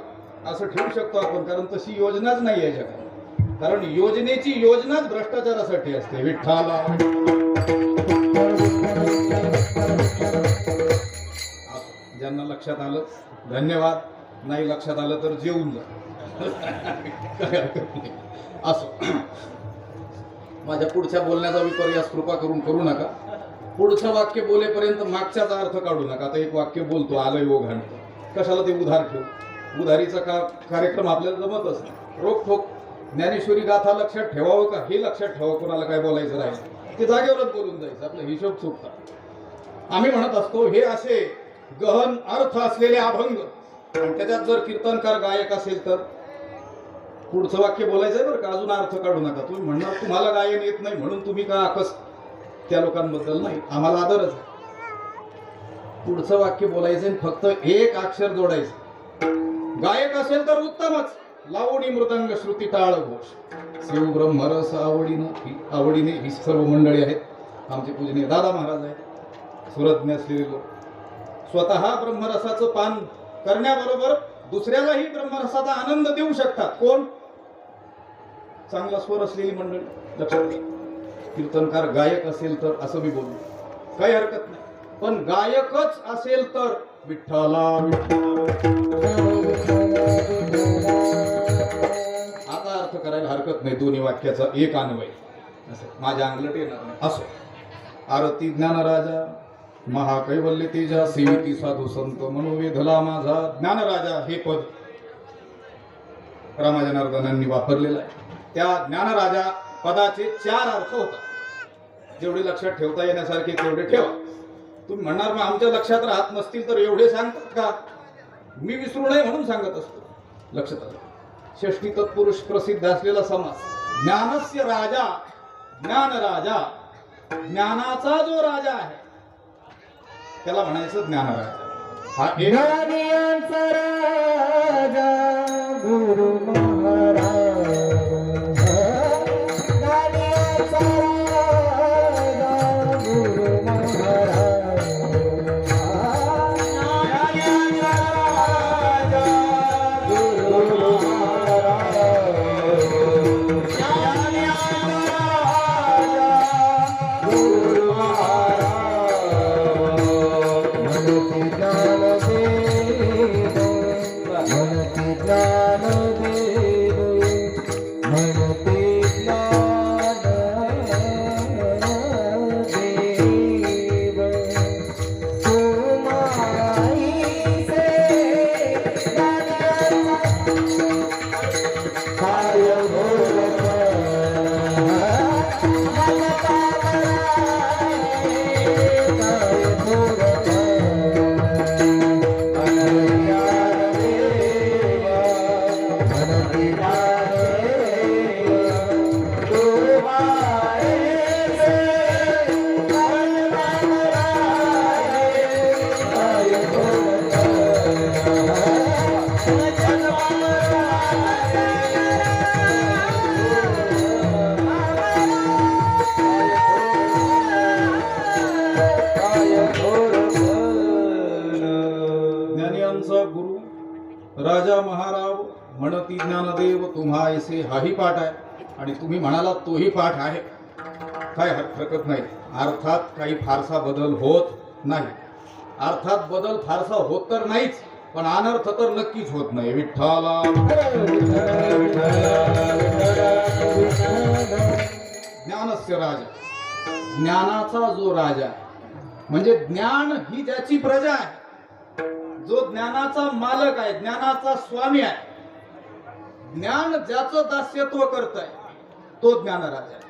असं ठेवू शकतो आपण, कारण तशी योजनाच नाही आहे जगात. कारण योजनेची योजनाच भ्रष्टाचारासाठी असते. विठ्ठला ज्यांना लक्षात आलं धन्यवाद, नाही लक्षात आलं तर जेवून जा. असं माझ्या पुढच्या बोलण्याचा विपर्यास कृपा करून करू नका. पुढचं वाक्य बोलेपर्यंत मागच्याचा अर्थ काढू नका. आता एक वाक्य बोलतो आलंय ओघाण, कशाला ते उधार ठेवू. उधारीचा कार्यक्रम आपल्याला जमतच नाही. रोखोक ज्ञानेश्वरी गाथा लक्षात ठेवावं का हे लक्षात ठेवा. कोणाला काय बोलायचं राहील ते जागेवरच बोलून जायचं, आपला हिशोब चुकतात. आम्ही म्हणत असतो हे असे गहन अर्थ असलेले अभंग, आणि त्याच्यात जर कीर्तनकार गायक असेल तर पुढचं वाक्य बोलायचंय बरं का, अजून अर्थ काढू नका. तुम्ही म्हणणार तुम्हाला गायन येत नाही म्हणून तुम्ही का आकस त्या लोकांबद्दल नाही, आम्हाला आदरच आहे. पुढचं वाक्य बोलायचंय, फक्त एक अक्षर जोडायचं. गायक असेल तर उत्तमच. लावणी मृदंग श्रुती टाळ घोष शिव ब्रह्मरस आवडीने ही सर्व मंडळी आहेत. आमचे पूजनीय दादा महाराज आहेत, सुरज्ञ असलेले लोक. स्वतः ब्रह्मरसाचं पान करण्याबरोबर दुसऱ्यालाही ब्रह्मरसाचा आनंद देऊ शकतात. कोण? चांगला स्वर असलेली मंडळी. लक्षात घ्या, कीर्तनकार गायक असेल तर असं मी बोलू, काही हरकत नाही. पण गायकच असेल तर विठ्ठला आता अर्थ करायला हरकत नाही. दोन्ही वाक्याचा एक अन्वय असं माझ्या अंगलट येणार नाही. असो, आरती ज्ञानराजा महाकैवल्य तेजा सेविती साधू संत मनोवेधला माझा. ज्ञानराजा हे पद रामाजनार्दनांनी वापरलेलं आहे. त्या ज्ञानराजा पदाचे 4 अर्थ होतात. जेवढे लक्षात ठेवता येण्यासारखे तेवढे ठेवा. तुम्ही म्हणणार मग आमच्या लक्षात राहत नसतील तर एवढे सांगतात का? मी विसरू नये म्हणून सांगत असतो. लक्षात आलं? षष्टी तत्पुरुष प्रसिद्ध असलेला समास. ज्ञानस्य राजा, ज्ञानराजा. ज्ञानाचा जो राजा आहे त्याला म्हणायचं ज्ञानराजा. हा एक ज्ञानियांचा राजा गुरु महाराज. ज्ञानियांचा राजा गुरु महाराज. ज्ञानियांचा राजा गुरु महाराज. ज्ञानियांचा राजा गुरु महाराज. मनती ज्ञान देव, मनती ज्ञान देव, मनती ज्ञान देव. तुमाईसे ज्ञानाचा काय घोरपण. मनता ज्ञानियांचा गुरु राजा महाराव म्हणती ज्ञानदेव तुम्हा ऐसे. हाही पाठ आहे आणि तुम्ही म्हणालात तोही पाठ आहे. काय हरकत नाही. अर्थात काही फारसा बदल होत नाही. अर्थात बदल फारसा होत तर नाहीच, पण अनर्थ तर नक्कीच होत नाही. विठ्ठला ज्ञानस्य राजा. ज्ञानाचा जो राजा म्हणजे ज्ञान ही ज्याची प्रजा आहे, जो ज्ञानाचा मालक आहे, ज्ञानाचा स्वामी आहे, ज्ञान ज्याचं दास्यत्व करत आहे तो ज्ञानराजा आहे.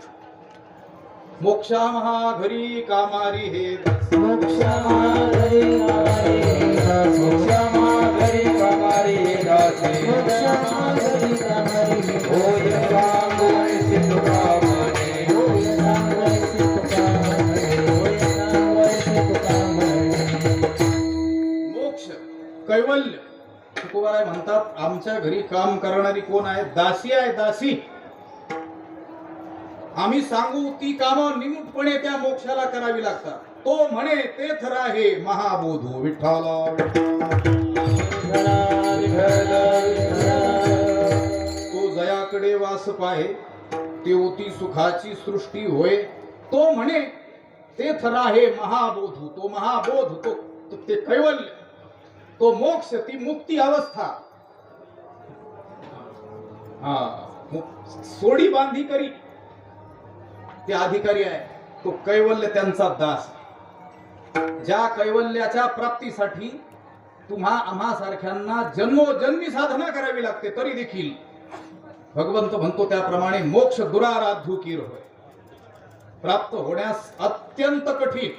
मोक्षा महाघरी कामारी हे दासी. मोक्षा महाघरी कामारी हे दासी. मोक्षा महाघरी कामारी हे दासी. मोक्षा महाघरी कामारी हे दासी. होय सांगोयसी तुका म्हणे. होय सांगोयसी तुका म्हणे. होय सांगोयसी तुका म्हणे. मोक्ष कैवल्य तुकोबाराय म्हणतात आमच्या घरी काम करणारी कोण आहे? दासी आहे. दासी. आम्ही सांगू ती कामं निमूटपणे त्या मोक्षाला करावी लागतात. तो म्हणे तेथ राहे महाबोधू. विठ्ठला तो जयाकडे वास पाहे तेवती सुखाची सृष्टी होय. तो म्हणे तेथ राहे महाबोधू. तो महाबोध, तो ते कैवल्य, तो मोक्ष, ती मुक्ती अवस्था. सोडी बांधी करी ते अधिकारी आहे तो कैवल्य, त्यांचा दास. ज्या कैवल्याच्या प्राप्तीसाठी तुम्हा आम्हा सारख्यांना जन्मोजन्मी साधना करावी लागते, तरी देखील भगवंत म्हणतो त्याप्रमाणे मोक्ष दुराराध्य कीर होय. प्राप्त होण्यास अत्यंत कठीण,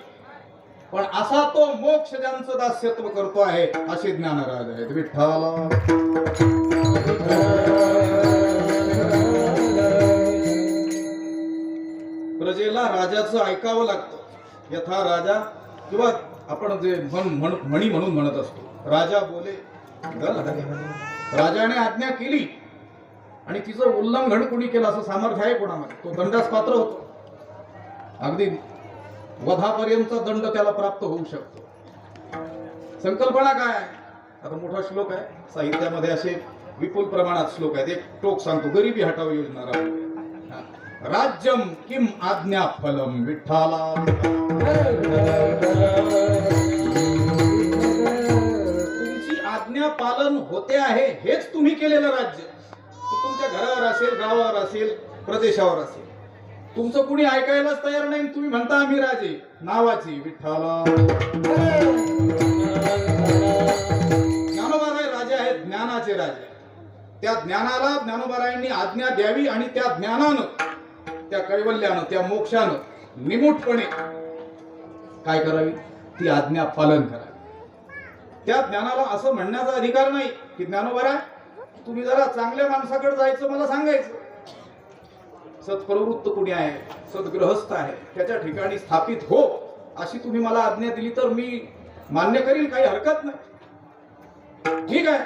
पण असा तो मोक्ष ज्यांचं दास्यत्व करतो आहे असे ज्ञानराज आहेत. विठ्ठला प्रजेला राजाचं ऐकावं लागतं. यथा राजा, किंवा आपण जे म्हणी म्हणून म्हणत असतो, राजा बोले गल हरे. राजाने आज्ञा केली आणि तिचं उल्लंघन कोणी केलं असं सामर्थ्य आहे कोणामध्ये, तो दंडास पात्र होतो. अगदी वधापर्यंत दंड त्याला प्राप्त होऊ शकतो. संकल्पना काय आहे? आता मोठा श्लोक आहे साहित्यामध्ये, असे विपुल प्रमाणात श्लोक आहेत. एक टोक सांगतो, गरिबी हटाव योजना राबवली. हा. राज्यम किम आज्ञा फलम विठ्ठला. तुमची आज्ञा पालन होते आहे हेच तुम्ही केलेलं राज्य. ते तुमच्या घरावर असेल, गावावर असेल, प्रदेशावर असेल, तुमचं कुणी ऐकायलाच तयार नाही. तुम्ही म्हणता आम्ही राजे नावाची विठ्ठला. ज्ञानोबाराय राजे आहेत, ज्ञानाचे राजे. त्या ज्ञानाला ज्ञानोबारायांनी आज्ञा द्यावी आणि त्या ज्ञानानं, त्या कैवल्यानं, त्या मोक्षानं निमूटपणे काय करावी? ती आज्ञा पालन करावी. त्या ज्ञानाला असं म्हणण्याचा अधिकार नाही की ज्ञानोबाराय तुम्ही जरा चांगल्या माणसाकडे जायचं, मला सांगायचं. सत्प्रवृत्त कुणी आहे, सद्गृहस्थ आहे, त्याच्या ठिकाणी स्थापित हो अशी तुम्ही मला आज्ञा दिली तर मी मान्य करील, काही हरकत नाही. ठीक आहे,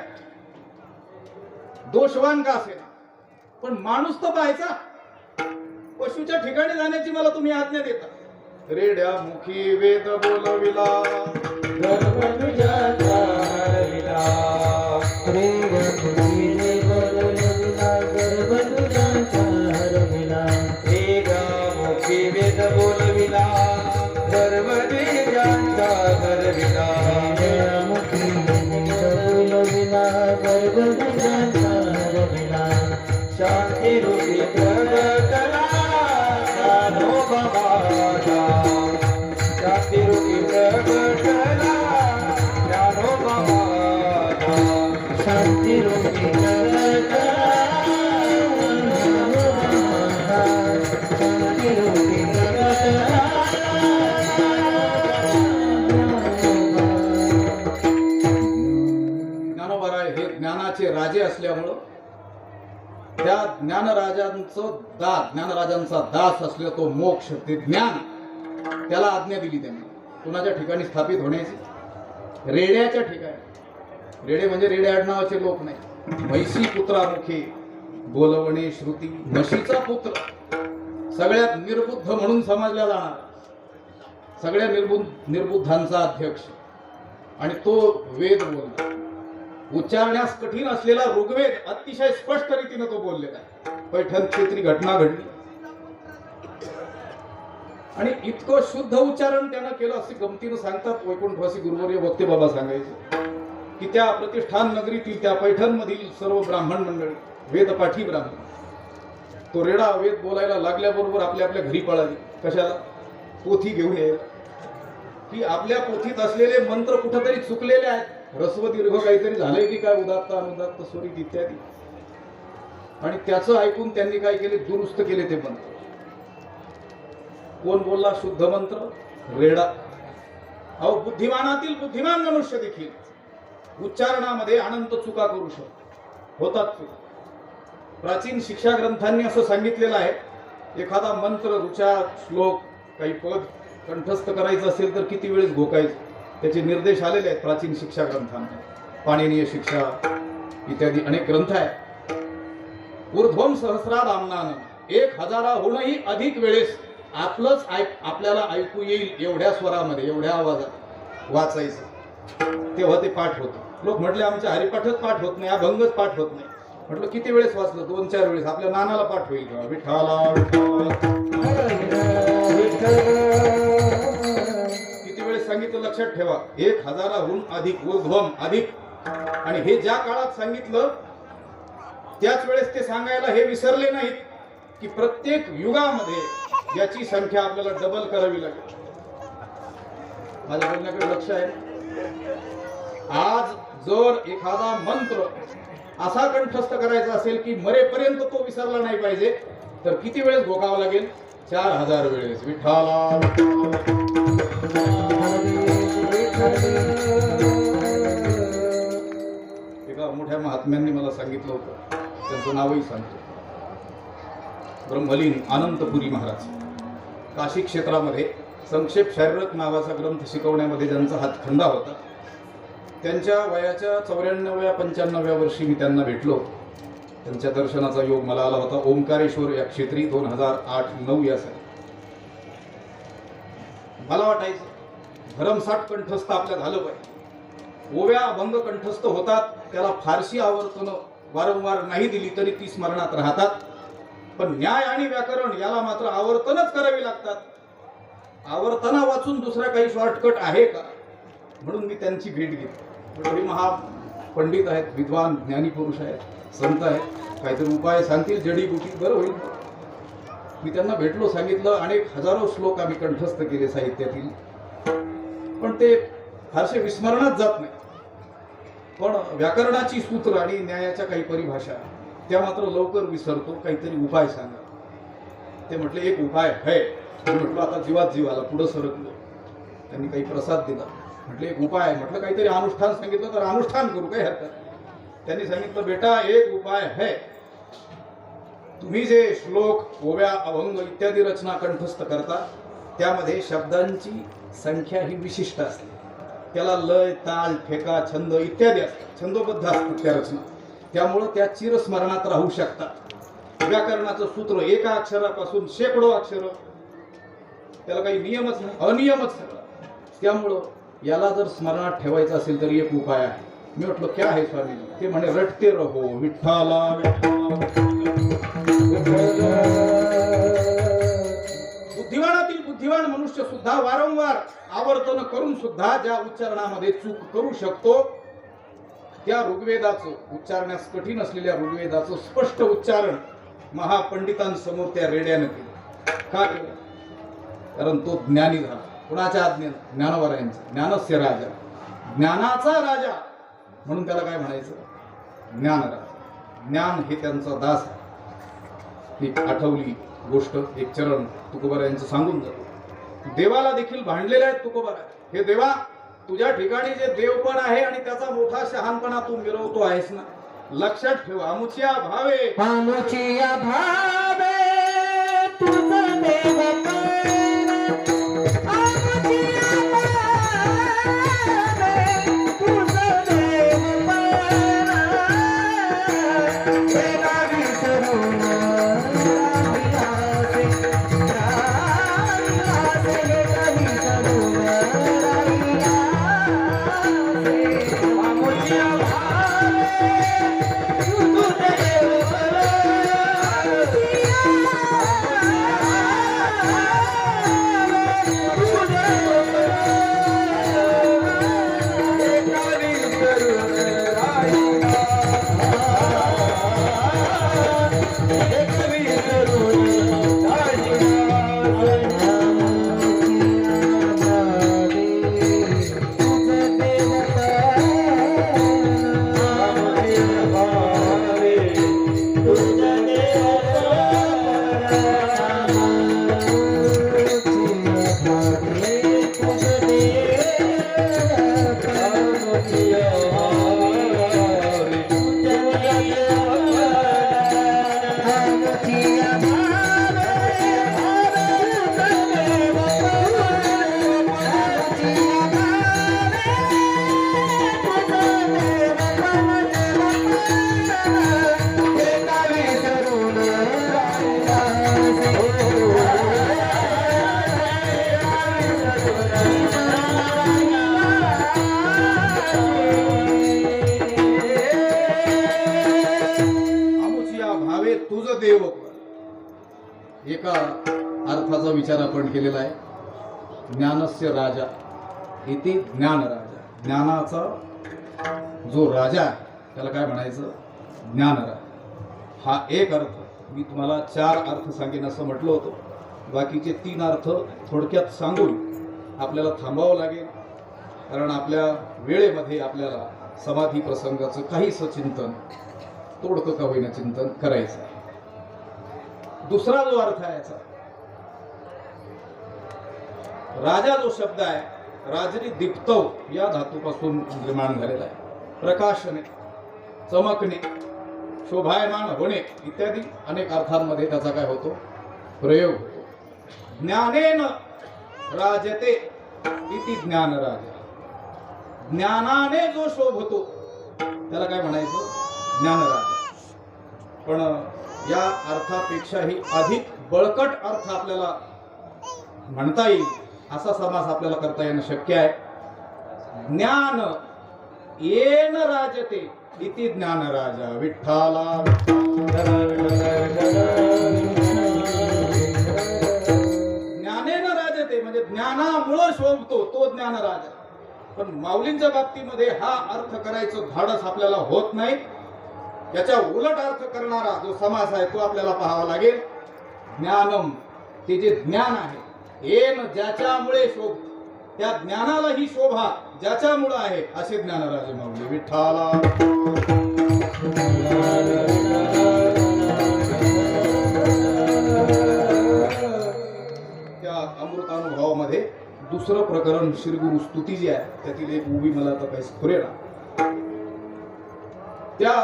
दोषवान का असेना, पण माणूस तर पाहायचा. पशुच्या ठिकाणी जाण्याची मला तुम्ही आज्ञा देता. रेड्या मुखी वेद बोलविला, गर्भ तुझ्याचा हरविला. रेड्या मुखी वेद बोलविला, गर्भ तुझ्याचा हरविला. रेड्या मुखी वेद बोलविला, गर्भ तुझ्याचा हरविला. रेड्या मुखी वेद बोलविला, गर्भ तुझ्याचा हरविला. शांती रूपी प्रगटला ज्ञानोबा माझा. शांती रूपी प्रगटला ज्ञानोबा माझा. शांती रूपी प्रगटला ज्ञानोबा माझा. शांती रूपी प्रगटला. ज्ञानोबाराय हे ज्ञानाचे राजे असल्यामुळं त्या ज्ञानराजांचा दास असलेला तो मोक्ष, ते ज्ञान, त्याला आज्ञा दिली त्यांनी. कुणाच्या ठिकाणी स्थापित होण्याची? रेड्याच्या ठिकाणी. रेडे म्हणजे रेडे आडनावाचे लोक नाही. म्हैसी पुत्रामुखे बोलवणे श्रुती. म्हशीचा पुत्र, सगळ्यात निर्बुद्ध म्हणून समजला जाणार, सगळ्या निर्बुद्धांचा अध्यक्ष, आणि तो वेद बोलला. उच्चारण्यास कठीण असलेला ऋग्वेद अतिशय स्पष्ट रीतीने तो बोललेला आहे. पैठण क्षेत्री घटना घडली आणि इतकं शुद्ध उच्चारण त्यानं केलं असे गमतीनं सांगतात वैकुंठवासी गुरुवर्य वक्ते बाबा सांगायचे की त्या प्रतिष्ठान नगरीतील, त्या पैठण मधील सर्व ब्राह्मण मंडळी, वेदपाठी ब्राह्मण, तो रेडा वेद बोलायला लागल्याबरोबर आपल्या आपल्या घरी पळाली. कशाला? पोथी घेऊन यायला, की आपल्या पोथीत असलेले मंत्र कुठेतरी चुकलेले आहेत, ह्रस्व दीर्घ काहीतरी झालंय की काय, उदात्त अनुदात्त स्वरित इत्यादी. आणि त्याचं ऐकून त्यांनी काय केले? दुरुस्त केले ते मंत्र. कोण बोलला शुद्ध मंत्र? रेडा. अहो, बुद्धिमानातील बुद्धिमान मनुष्य देखील उच्चारणामध्ये अनंत चुका करू शकतो, होतात चुका. प्राचीन शिक्षा ग्रंथांनी असं सांगितलेलं आहे, एखादा मंत्र, ऋचा, श्लोक, काही पद कंठस्थ करायचं असेल तर किती वेळेस घोकायचं, त्याचे निर्देश आलेले आहेत प्राचीन शिक्षा ग्रंथांमध्ये. पाणिनीय शिक्षा इत्यादी अनेक ग्रंथ आहेत. ऊर्ध्वम सहस्रादाम्नानं, 1000हूनही अधिक वेळेस आपल्याला ऐकू येईल एवढ्या स्वरामध्ये, एवढ्या आवाजात वाचायचं, तेव्हा ते पाठ होतं. लोक म्हटले आमच्या हरिपाठच पाठ होत नाही, अभंगच पाठ होत नाही. म्हटलं किती वेळेस वाचलं? 2-4 वेळेस. आपल्या नानाला पाठ होईल का? विठ्ठला किती वेळेस सांगितलं लक्षात ठेवा. 1000हून अधिक, ऊर्ध्वम अधिक. आणि हे ज्या काळात सांगितलं त्याच वेळेस ते सांगायला हे विसरले नाहीत की प्रत्येक युगामध्ये याची संख्या आपल्याला डबल करावी लागेल. माझ्या बोलण्याकडे लक्ष आहे. आज जर एखादा मंत्र असा कंठस्थ करायचा असेल की मरेपर्यंत तो विसरला नाही पाहिजे, तर किती वेळेस घोकावं लागेल? 4000 वेळेस. विठ्ठला. एका मोठ्या महात्म्यांनी मला सांगितलं होतं, त्यांचं नावही सांगतो. ब्रह्मलीन आनंदपुरी महाराज. काशी क्षेत्रामध्ये संक्षेप शारीरक नावाचा ग्रंथ शिकवण्यामध्ये ज्यांचा हातखंडा होता, त्यांच्या वयाच्या 94-95व्या वर्षी मी त्यांना भेटलो. त्यांच्या दर्शनाचा योग मला आला होता ओंकारेश्वर या क्षेत्री 2008-9 या साली. मला वाटायचं भरमसाठ कंठस्थ आपल्या झालं पाहिजे. ओव्या अभंग कंठस्थ होतात, त्याला फारशी आवर्तनं वारंवार नाही दिली तरी ती स्मरणात राहतात. पण न्याय आणि व्याकरण याला मात्र आवर्तनच करावी लागतात. आवर्तना वाचून दुसरा काही शॉर्टकट आहे का? म्हणून मी त्यांची भेट घेतली. थोडे महापंडित आहेत, विद्वान ज्ञानी पुरुष आहेत, संत आहेत, काहीतरी उपाय सांगतील, जडीबुटी, बरं होईल. मी त्यांना भेटलो, सांगितलं. अनेक हजारो श्लोक आम्ही कंठस्थ केले साहित्यातील, पण ते फारसे विस्मरणात जात नाही. पण व्याकरणाची सूत्र आणि न्यायाच्या काही परिभाषा त्या मात्र लवकर विसरतो. काहीतरी उपाय सांगा. ते म्हटले एक उपाय आहे. मी म्हटलं आता जीवात जीव आला, पुढं सरकलो. त्यांनी काही प्रसाद दिला. म्हटलं एक उपाय आहे. म्हटलं काहीतरी अनुष्ठान सांगितलं तर अनुष्ठान करू, काही हरकत नाही. त्यांनी सांगितलं बेटा एक उपाय आहे. तुम्ही जे श्लोक, ओव्या, अभंग इत्यादी रचना कंठस्थ करता त्यामध्ये शब्दांची संख्या ही विशिष्ट असते. त्याला लय, ताल, ठेका, छंद इत्यादी असतात, छंदोबद्ध असतात त्या रचना. त्यामुळं त्या चिरस्मरणात राहू शकतात. व्याकरणाचं सूत्र एका अक्षरापासून शेकडो अक्षर, त्याला काही नियमच नाही, अनियमच सगळं. त्यामुळं याला जर स्मरणात ठेवायचं असेल तर एक उपाय आहे. मी म्हटलं क्या आहे स्वामी? ते म्हणे रटते रहो विठ्ठला बुद्धिवानातील बुद्धिवान मनुष्य सुद्धा वारंवार आवर्तन करून सुद्धा ज्या उच्चारणामध्ये चूक करू शकतो त्या ऋग्वेदाचं, उच्चारण्यास कठीण असलेल्या ऋग्वेदाचं स्पष्ट उच्चारण महापंडितांसमोर त्या रेड्यानं केलं. का केलं? कारण तो ज्ञानी झाला. कुणाच्या आज्ञेनं? ज्ञानवरायांचा. ज्ञानस्य राजा, ज्ञानाचा राजा, म्हणून त्याला काय म्हणायचं? ज्ञानराजा. ज्ञान हे त्यांचा दास आहे. एक आठवली गोष्ट, एक चरण तुकोबारायांचं सांगून जातो. देवाला देखील भांडलेले आहेत तुकोबारा. हे देवा, तुझ्या ठिकाणी जे देवपण आहे आणि त्याचा मोठा शहाणपणा तू मिरवतो आहेस ना, लक्षात ठेव. आमुचिया भावे, आमुचिया भावे तुझं देवपण, आमुचिया भावे तुझं देवपण, हे नावी सरून राहिलासे, राहिलासे, हे नावी सरून राहिलासे. आमुचिया भावे तुझं देवपण, तुझं देव. एका अर्थाचा विचार आपण केलेला आहे. ज्ञानस्य राजा इति ज्ञान राजा. ज्ञानाचा जो राजा आहे त्याला काय म्हणायचं? ज्ञान राजा. हा एक अर्थ. मी तुम्हाला 4 अर्थ सांगेन असं म्हटलं होतं. बाकीचे 3 अर्थ थोडक्यात सांगून आपल्याला थांबावं लागेल, कारण आपल्या वेळेमध्ये आपल्याला समाधी प्रसंगाचं काहीसं चिंतन, तोडकं का होईना चिंतन करायचं आहे. दुसरा जो अर्थ आहे याचा, राजा जो शब्द आहे, राजरी दीप्तव या धातूपासून निर्माण झालेला आहे. प्रकाशने, चमकणे, शोभायमान होणे इत्यादी अनेक अर्थांमध्ये त्याचा काय होतो? प्रयोग होतो. ज्ञानेन राजते इति ज्ञान राजा. ज्ञानाने जो शोभतो त्याला काय म्हणायचं? ज्ञानराजा. पण या अर्थापेक्षाही अधिक बळकट अर्थ आपल्याला म्हणता येईल असा समास आपल्याला करता येणं शक्य आहे. ज्ञान येन राजते इति ज्ञानराजा विठ्ठला. ज्ञानेन राजते म्हणजे ज्ञानामुळं शोभतो तो ज्ञानराजा. पण माऊलींच्या बाबतीमध्ये हा अर्थ करायचं धाडस आपल्याला होत नाही. याच्या उलट अर्थ करणारा जो समास आहे तो आपल्याला पाहावा लागेल. ज्ञानम, ते जे ज्ञान आहे, येन ज्याच्यामुळे शोभ, त्या ज्ञानाला ही शोभा ज्याच्यामुळे आहे असे ज्ञानराजे माऊली विठ्ठला. त्या अमृतानुभवामध्ये दुसरं प्रकरण श्रीगुरु स्तुती जी आहे त्यातील एक उभी मला आता काही स्फुरेना. त्या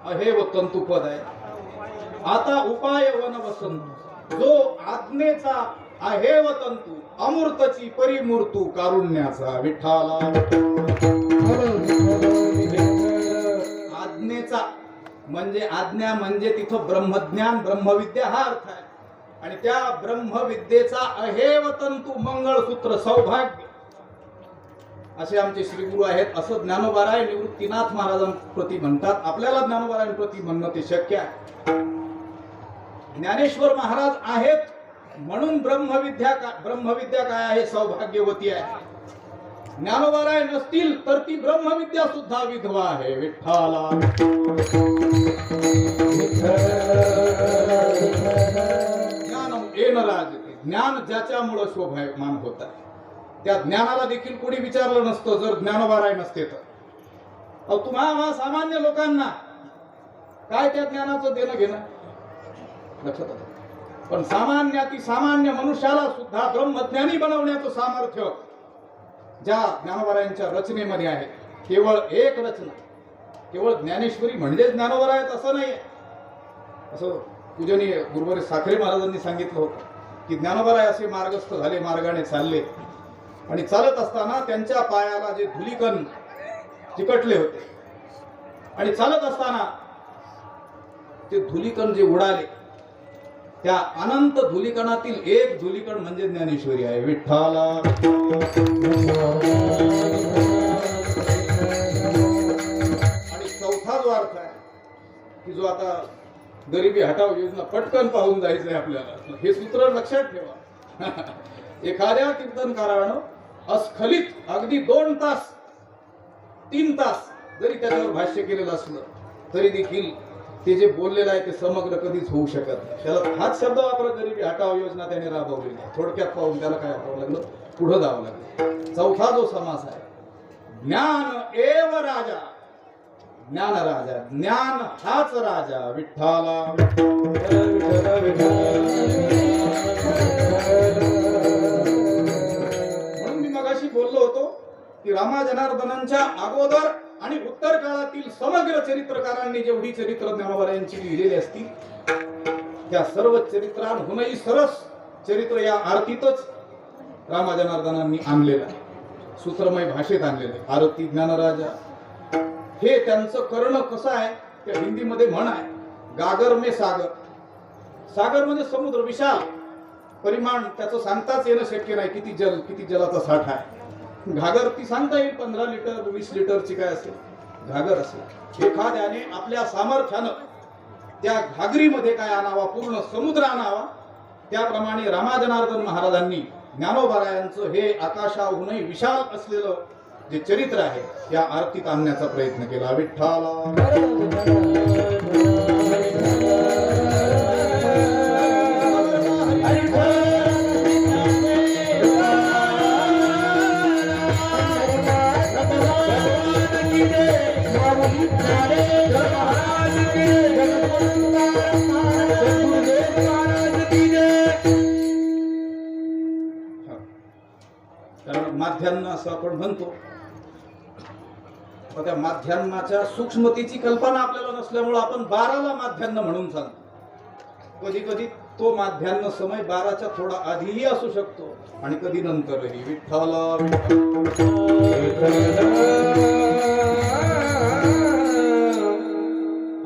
अहेव तंतु पद आहे. आता उपाय वन वसंत, जो आज्ञेचा अहेव तंतू, अमृतची परिमूर्तू कारुण्याचा विठ्ठला. आज्ञेचा म्हणजे आज्ञा म्हणजे तिथं ब्रह्मज्ञान ब्रह्मविद्या हा अर्थ आहे. आणि त्या ब्रह्मविद्येचा अहेव तंतू मंगळसूत्र सौभाग्य असे आमचे श्रीगुरु आहेत असं ज्ञानोबाराय निवृत्तीनाथ महाराजांप्रती म्हणतात. आपल्याला ज्ञानोबारायांप्रती म्हणणं ते शक्य आहे. ज्ञानेश्वर महाराज आहेत म्हणून ब्रह्मविद्या काय आहे, सौभाग्यवती आहे. ज्ञानोबाराय नसतील तर ती ब्रह्मविद्या सुद्धा विधवा आहे विठ्ठला. ज्ञानम येन राजते, ज्ञान ज्याच्यामुळे शोभायमान होत आहे त्या ज्ञानाला देखील कोणी विचारलं नसतं जर ज्ञानोबाराय नसते तर. तुम्हा सामान्य लोकांना काय त्या ज्ञानाचं देणं घेणं लक्षात आलं. पण सामान्य मनुष्याला सुद्धा ब्रह्मज्ञानी बनवण्याचं सामर्थ्य ज्या ज्ञानोबारायांच्या रचनेमध्ये आहे. केवळ एक रचना, केवळ ज्ञानेश्वरी म्हणजे ज्ञानोबाराय आहेत असं नाही. असं पूजनीय गुरुवारी साखरे महाराजांनी सांगितलं होतं की ज्ञानोबाराय असे मार्गस्थ झाले, मार्गाने चालले आणि चालत असताना त्यांच्या पायाला जे धुलीकण चिकटले होते आणि चालत असताना ते धुलीकण जे उडाले त्या अनंत धुलीकणातील एक धुलीकण म्हणजे ज्ञानेश्वरी आहे विठ्ठला. आणि चौथा जो अर्थ आहे की जो आता गरिबी हटाव योजना पटकन पाहून जायचं आहे आपल्याला, हे सूत्र लक्षात ठेवा. एखाद्या कीर्तनकारानं अस्खलित अगदी 2 तास 3 तास जरी त्याच्यावर भाष्य केलेलं असलं तरी देखील ते जे बोललेलं आहे ते समग्र कधीच होऊ शकत नाही. त्याला हाच शब्द वापरत गरिबी हटाव योजना त्याने राबवलेली आहे. थोडक्यात पाहून त्याला काय वापरावं लागलं, पुढं जावं लागलं. चौथा जो समास आहे ज्ञान एव राजा, ज्ञान राजा, ज्ञान हाच राजा विठ्ठला. म्हणून मी मगाशी बोललो होतो की रामा जनार्दनांच्या अगोदर आणि उत्तर काळातील समग्र चरित्रकारांनी जेवढी चरित्र ज्ञानोबारायांची लिहिलेली असतील त्या सर्व चरित्रांहूनही सरस चरित्र या आरतीतच रामा जनार्दनांनी आणलेलं आहे. सूत्रमय भाषेत आणलेलं आहे. आरती ज्ञानराजा हे त्यांचं करणं कसं आहे, त्या हिंदीमध्ये म्हण आहे गागर में सागर. सागर म्हणजे समुद्र, विशाल परिमाण त्याचं सांगताच येणं शक्य नाही. किती जलाचा साठा आहे. घागर ती सांगता येईल 15 लिटर 20 लिटरची काय असेल घागर असेल. एखाद्याने आपल्या सामर्थ्यानं त्या घागरीमध्ये काय आणावा, पूर्ण समुद्र आणावा. त्याप्रमाणे रामा जनार्दन महाराजांनी ज्ञानोबारायांचं हे आकाशाहूनही विशाल असलेलं जे चरित्र आहे या आरतीत आणण्याचा प्रयत्न केला विठ्ठला. कारण माध्यान्ह असं आपण म्हणतो, त्या माध्यान्हाच्या सूक्ष्मतेची कल्पना आपल्याला नसल्यामुळे आपण 12ला माध्यान्ह म्हणून सांगतो. कधी कधी तो माध्यान्ह समय 12च्या थोडा आधीही असू शकतो आणि कधी नंतरही. विठ्ठला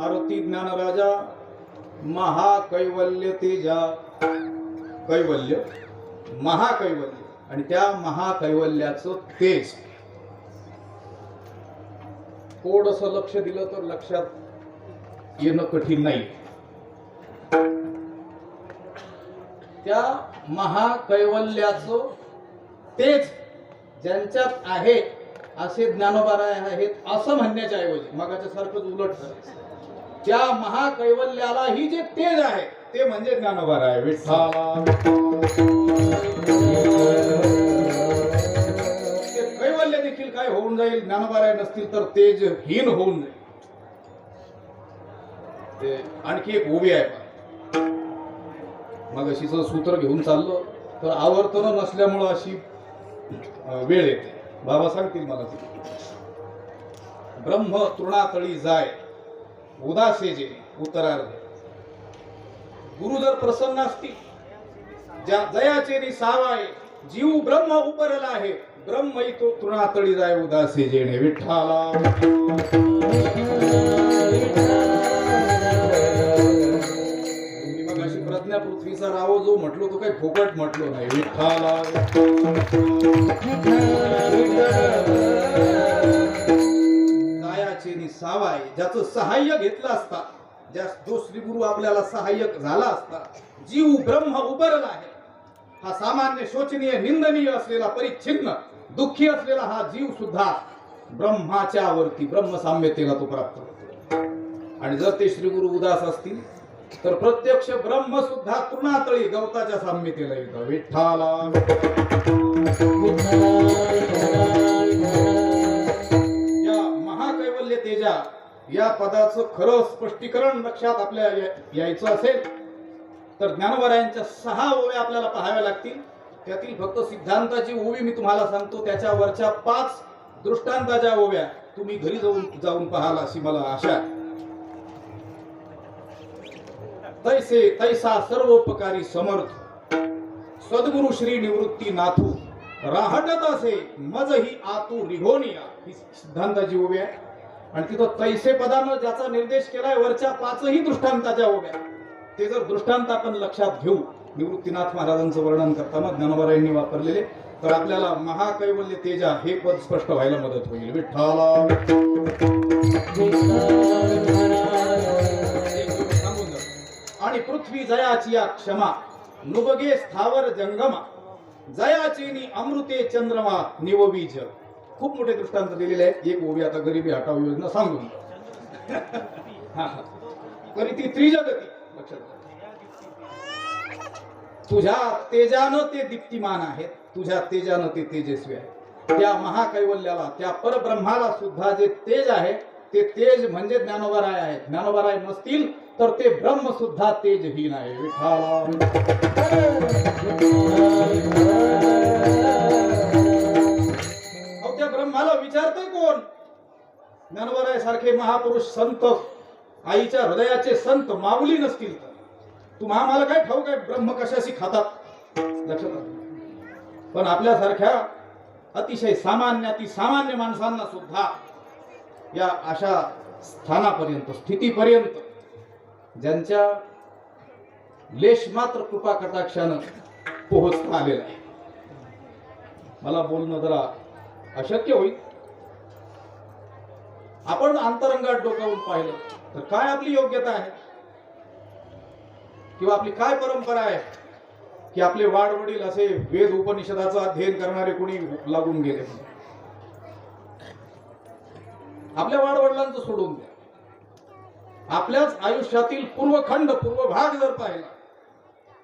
आरती ज्ञानराजा महाकैवल्य तेजा. कैवल्य महाकैवल्य आणि त्या महाकैवल्याचं तेज थोडस लक्ष दिलं तर लक्षात येणं कठीण नाही. त्या महाकैवल्याचं तेज ज्यांच्यात आहे असे ज्ञानोबाराय आहेत असं म्हणण्याच्या ऐवजी मगाच्या सारखंच उलट करायचं. त्या महाकैवल्याला ही जे तेज आहे ते म्हणजे ज्ञानोबाराय विठ्ठला. ते कैवल्य देखील काय होऊन जाईल, ज्ञानोबाराय नसतील तर तेज हीन होऊन जाईल. ते आणखी एक उभी आहे. मग अशीच सूत्र घेऊन चाललो तर आवर्तन नसल्यामुळं अशी वेळ येते. बाबा सांगतील मला ती. ब्रह्म तृणातळी जाय उदासे जे उत्तरार्ध. गुरु जर प्रसन्न असतील, ज्या जयाचे सावाय जीव ब्रह्म उपरला आहे, ब्रह्म तो तृणातळी जाय उदासे जेणे विठ्ठला. मग अशी प्रज्ञा पृथ्वीचा राव जो म्हटलो तो काही फोकट म्हटलो नाही. विठ्ठला जायाचे सावाय, ज्याचं सहाय्य घेतलं असता, जो श्री गुरु आपल्याला सहाय्यक झाला असता, जीव ब्रह्म उबरला आहे. हा सामान्य शोचनीय निंदनीय असलेला परिच्छिन्न दुःखी असलेला हा जीव सुद्धा ब्रह्माच्या वरती ब्रह्मसाम्यतेला तो प्राप्त होतो. आणि जर ते श्री गुरु उदास असतील तर प्रत्यक्ष ब्रह्म सुद्धा तृणातळी गवताच्या साम्यतेला येतं. विठ्ठला या महाकैवल्य तेजा या पदाचं खरं स्पष्टीकरण लक्षात आपल्या यायचं असेल तर ज्ञानोबारायांच्या 6 ओव्या आपल्याला पाहाव्या लागतील. त्यातील फक्त सिद्धांताची ओवी मी तुम्हाला सांगतो, त्याच्यावरच्या 5 दृष्टांताच्या ओव्या तुम्ही घरी जाऊन पाहाल अशी मला आशा आहे. तैसे तैसा सर्वोपकारी समर्थ सद्गुरु श्री निवृत्ती नाथू राहटत असे मज ही आतू रिघोनिया, ही सिद्धांताची ओवी आहे. आणि तिथं तैसे पदानं ज्याचा निर्देश केलाय वरच्या 5ही दृष्टांताच्या ओव्या, ते जर दृष्टांत आपण लक्षात घेऊ निवृत्तीनाथ महाराजांचं वर्णन करताना ज्ञानोबारायांनी वापरलेले, तर आपल्याला महाकैवल्य तेजा हे पद स्पष्ट व्हायला मदत होईल. विठ्ठला आणि पृथ्वी जयाची या क्षमा नुबगे स्थावर जंगमा जयाचेनी अमृते चंद्रमा निवबीज. खूप मोठे दृष्टांत दिलेले आहेत. एक ओवी आता गरिबी हटाव योजना सांगून तरी ती त्रिजगती लक्षात. तुझ्या तेजानं ते दीप्तिमान आहेत, तुझ्या तेजानं ते तेजस्वी आहे. त्या महाकैवल्याला त्या परब्रह्माला सुद्धा जे तेज आहे ते तेज म्हणजे ज्ञानोबाराय आहेत. ज्ञानोबाराय नसतील तर ते ब्रह्म सुद्धा तेजहीन आहे. विठ्ठला त्या ब्रह्माला विचारते कोण? ज्ञानोबाराय सारखे महापुरुष संत, आईच्या हृदयाचे संत माऊली नसतील तर तुम्हा आम्हाला काय ठाऊक आहे ब्रह्म कशाशी खातात, लक्षात आलं. पण आपल्यासारख्या अतिशय सामान्य अति सामान्य माणसांना सुद्धा या अशा स्थानापर्यंत स्थितीपर्यंत ज्यांच्या लेश मात्र कृपा कटाक्षानं पोहोचता आलेला आहे. मला बोलणं जरा अशक्य होईल. आपण अंतरंगात डोकावून पाहिलं तर काय आपली योग्यता आहे किंवा आपली काय परंपरा आहे की आपले वाडवडील असे वेद उपनिषदाचं अध्ययन करणारे कोणी लागून गेले. आपल्या वाडवडिलांचं सोडून द्या, आपल्याच आयुष्यातील पूर्वखंड पूर्वभाग जर पाहिला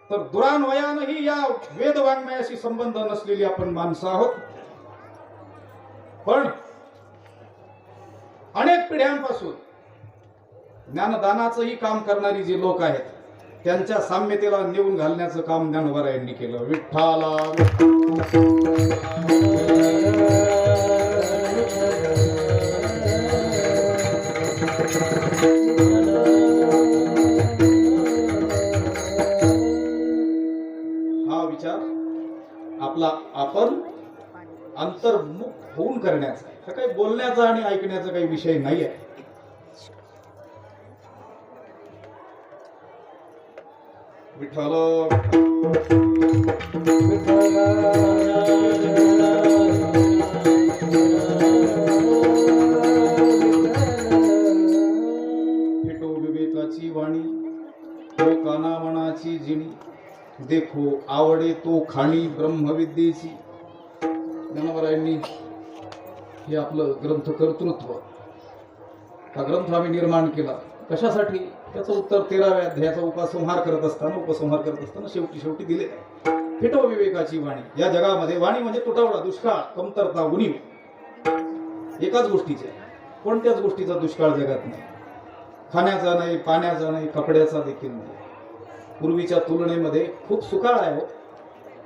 तर दुरान्वयानही या वेद वाङ्मयाशी संबंध नसलेली आपण माणसं आहोत. पण अनेक पिढ्यांपासून ज्ञानदानाचंही काम करणारी जी लोक आहेत त्यांच्या साम्यतेला नेऊन घालण्याचं काम ज्ञानोबारायांनी केलं. विठ्ठला हा विचार आपला आपण अंतर्मुख होऊन करण्याचा आहे. हा काही बोलण्याचा आणि ऐकण्याचा काही विषय नाही आहे. विठ्ठल विठ्ठल फिटो विवेकाची वाणी तो काना मनाची जिणी देखो आवडे तो खाणी ब्रह्मविद्येची. ज्ञानोबरायांनी हे आपलं ग्रंथ कर्तृत्व हा ग्रंथ आम्ही निर्माण केला कशासाठी त्याचं उत्तर 13व्या अध्यायाचा उपसंहार करत असताना शेवटी दिले. फिटो विवेकाची वाणी. या जगामध्ये वाणी म्हणजे तुटवडा, दुष्काळ, कमतरता, उणीव एकाच गोष्टीचे. कोणत्याच गोष्टीचा दुष्काळ जगात नाही. खाण्याचा नाही, पाण्याचा नाही, कपड्याचा देखील नाही. पूर्वीच्या तुलनेमध्ये खूप सुकाळ आहे हो.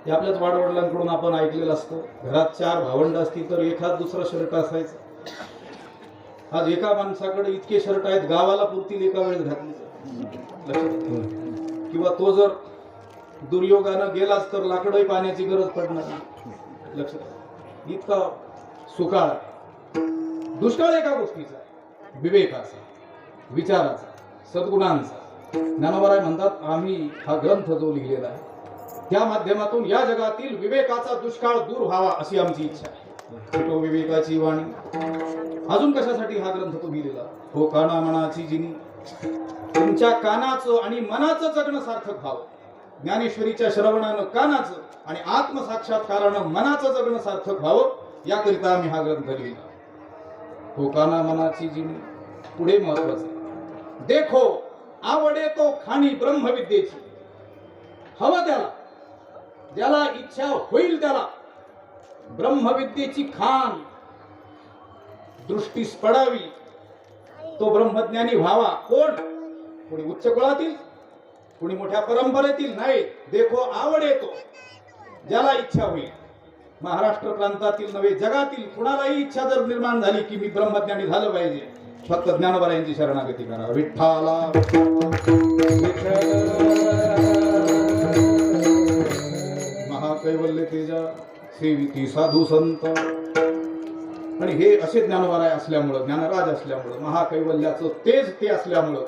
हे आपल्याच वाडवडिलांकडून आपण ऐकलेलं असतं. घरात 4 भावंड असतील तर एखाद दुसरा शर्ट असायचा. आज एका माणसाकडे इतके शर्ट आहेत गावाला पुरतील एका वेळेस घातले. किंवा तो जर दुर्योगानं गेलाच तर लाकडही पाण्याची गरज पडणार नाही. लक्षात. इतका सुकाळ. दुष्काळ एका गोष्टीचा, विवेकाचा, विचाराचा, सद्गुणांचा. ज्ञानोबराय म्हणतात आम्ही हा ग्रंथ जो लिहिलेला आहे त्या माध्यमातून या जगातील विवेकाचा दुष्काळ दूर व्हावा अशी आमची इच्छा आहे. फिटो विवेकाची वाणी. अजून कशासाठी हा ग्रंथ तुम्ही लिहिला? हो काना मनाची जिनी. तुमच्या कानाचं आणि मनाचं जगणं सार्थक व्हावं. ज्ञानेश्वरीच्या श्रवणानं कानाचं आणि आत्मसाक्षात्कारानं मनाचं जगणं सार्थक व्हावं याकरिता आम्ही हा ग्रंथ लिहिला. हो काना मनाची जिनी. पुढे महत्वाचं देखो आवडे तो खाणी ब्रह्मविद्येची. हवं त्याला, ज्याला इच्छा होईल त्याला ब्रह्मविद्येची खाण दृष्टीस पडावी, तो ब्रह्मज्ञानी व्हावा. कोण? कोणी उच्च कुळातील, कोणी मोठ्या परंपरेतील नाही. देखो आवड येतो ज्याला इच्छा होईल. महाराष्ट्र प्रांतातील नव्हे जगातील कुणालाही इच्छा जर निर्माण झाली की मी ब्रह्मज्ञानी झालं पाहिजे, फक्त ज्ञानोबरायांची शरणागती करा. विठ्ठला महाकैवल्य तेजा सेविती साधू संत. आणि हे असे ज्ञानोबराय असल्यामुळं, ज्ञानराज असल्यामुळं, महाकैवल्याचं तेज ते असल्यामुळं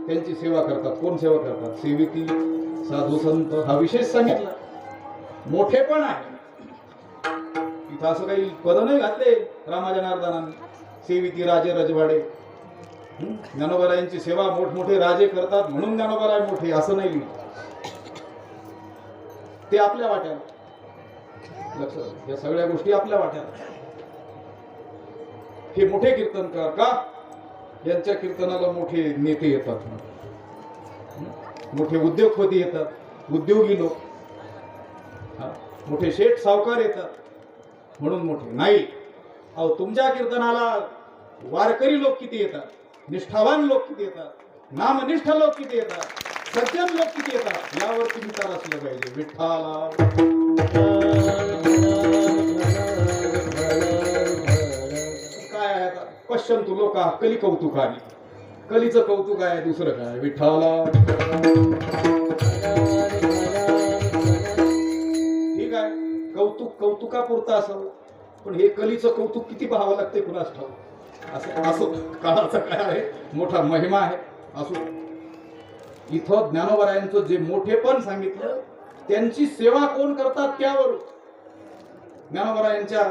त्यांची सेवा करतात. कोण सेवा करतात? सेविती साधू संत. हा विशेष सांगितला. मोठे पण आहे इथं. असं काही पद नाही घातले रामाजनार्दनांनी. सेविती राजे रजवाडे. ज्ञानोबरायांची सेवा मोठमोठे राजे करतात म्हणून ज्ञानोबराय मोठे असं नाही लिहिलं. ते आपल्या वाट्याला. लक्षात. या सगळ्या गोष्टी आपल्या वाट्याला. हे मोठे कीर्तनकार का? यांच्या कीर्तनाला मोठे नेते येतात, मोठे उद्योगपती येतात, उद्योगी लोक, मोठे शेठ सावकार येतात म्हणून मोठे नाही. अहो तुमच्या कीर्तनाला वारकरी लोक किती येतात, निष्ठावान लोक किती येतात, नामनिष्ठ लोक किती येतात, सज्जन लोक किती येतात यावर तुम्ही तर असलं पाहिजे. विठ्ठला काय आहे आता? पश्यंतु लोका कली कौतुकाने. कलीचं कौतुक आहे, दुसरं काय? विठ्ठला. ठीक आहे, कौतुकापुरतं असावं, पण हे कलीचं कौतुक किती पाहावं लागते कुणास ठाऊक. असं असं काळाचा काय आहे, मोठा महिमा आहे. असो, इथं ज्ञानोबरायांचं जे मोठेपण सांगितलं त्यांची सेवा कोण करतात त्यावर ज्ञानोबरायांच्या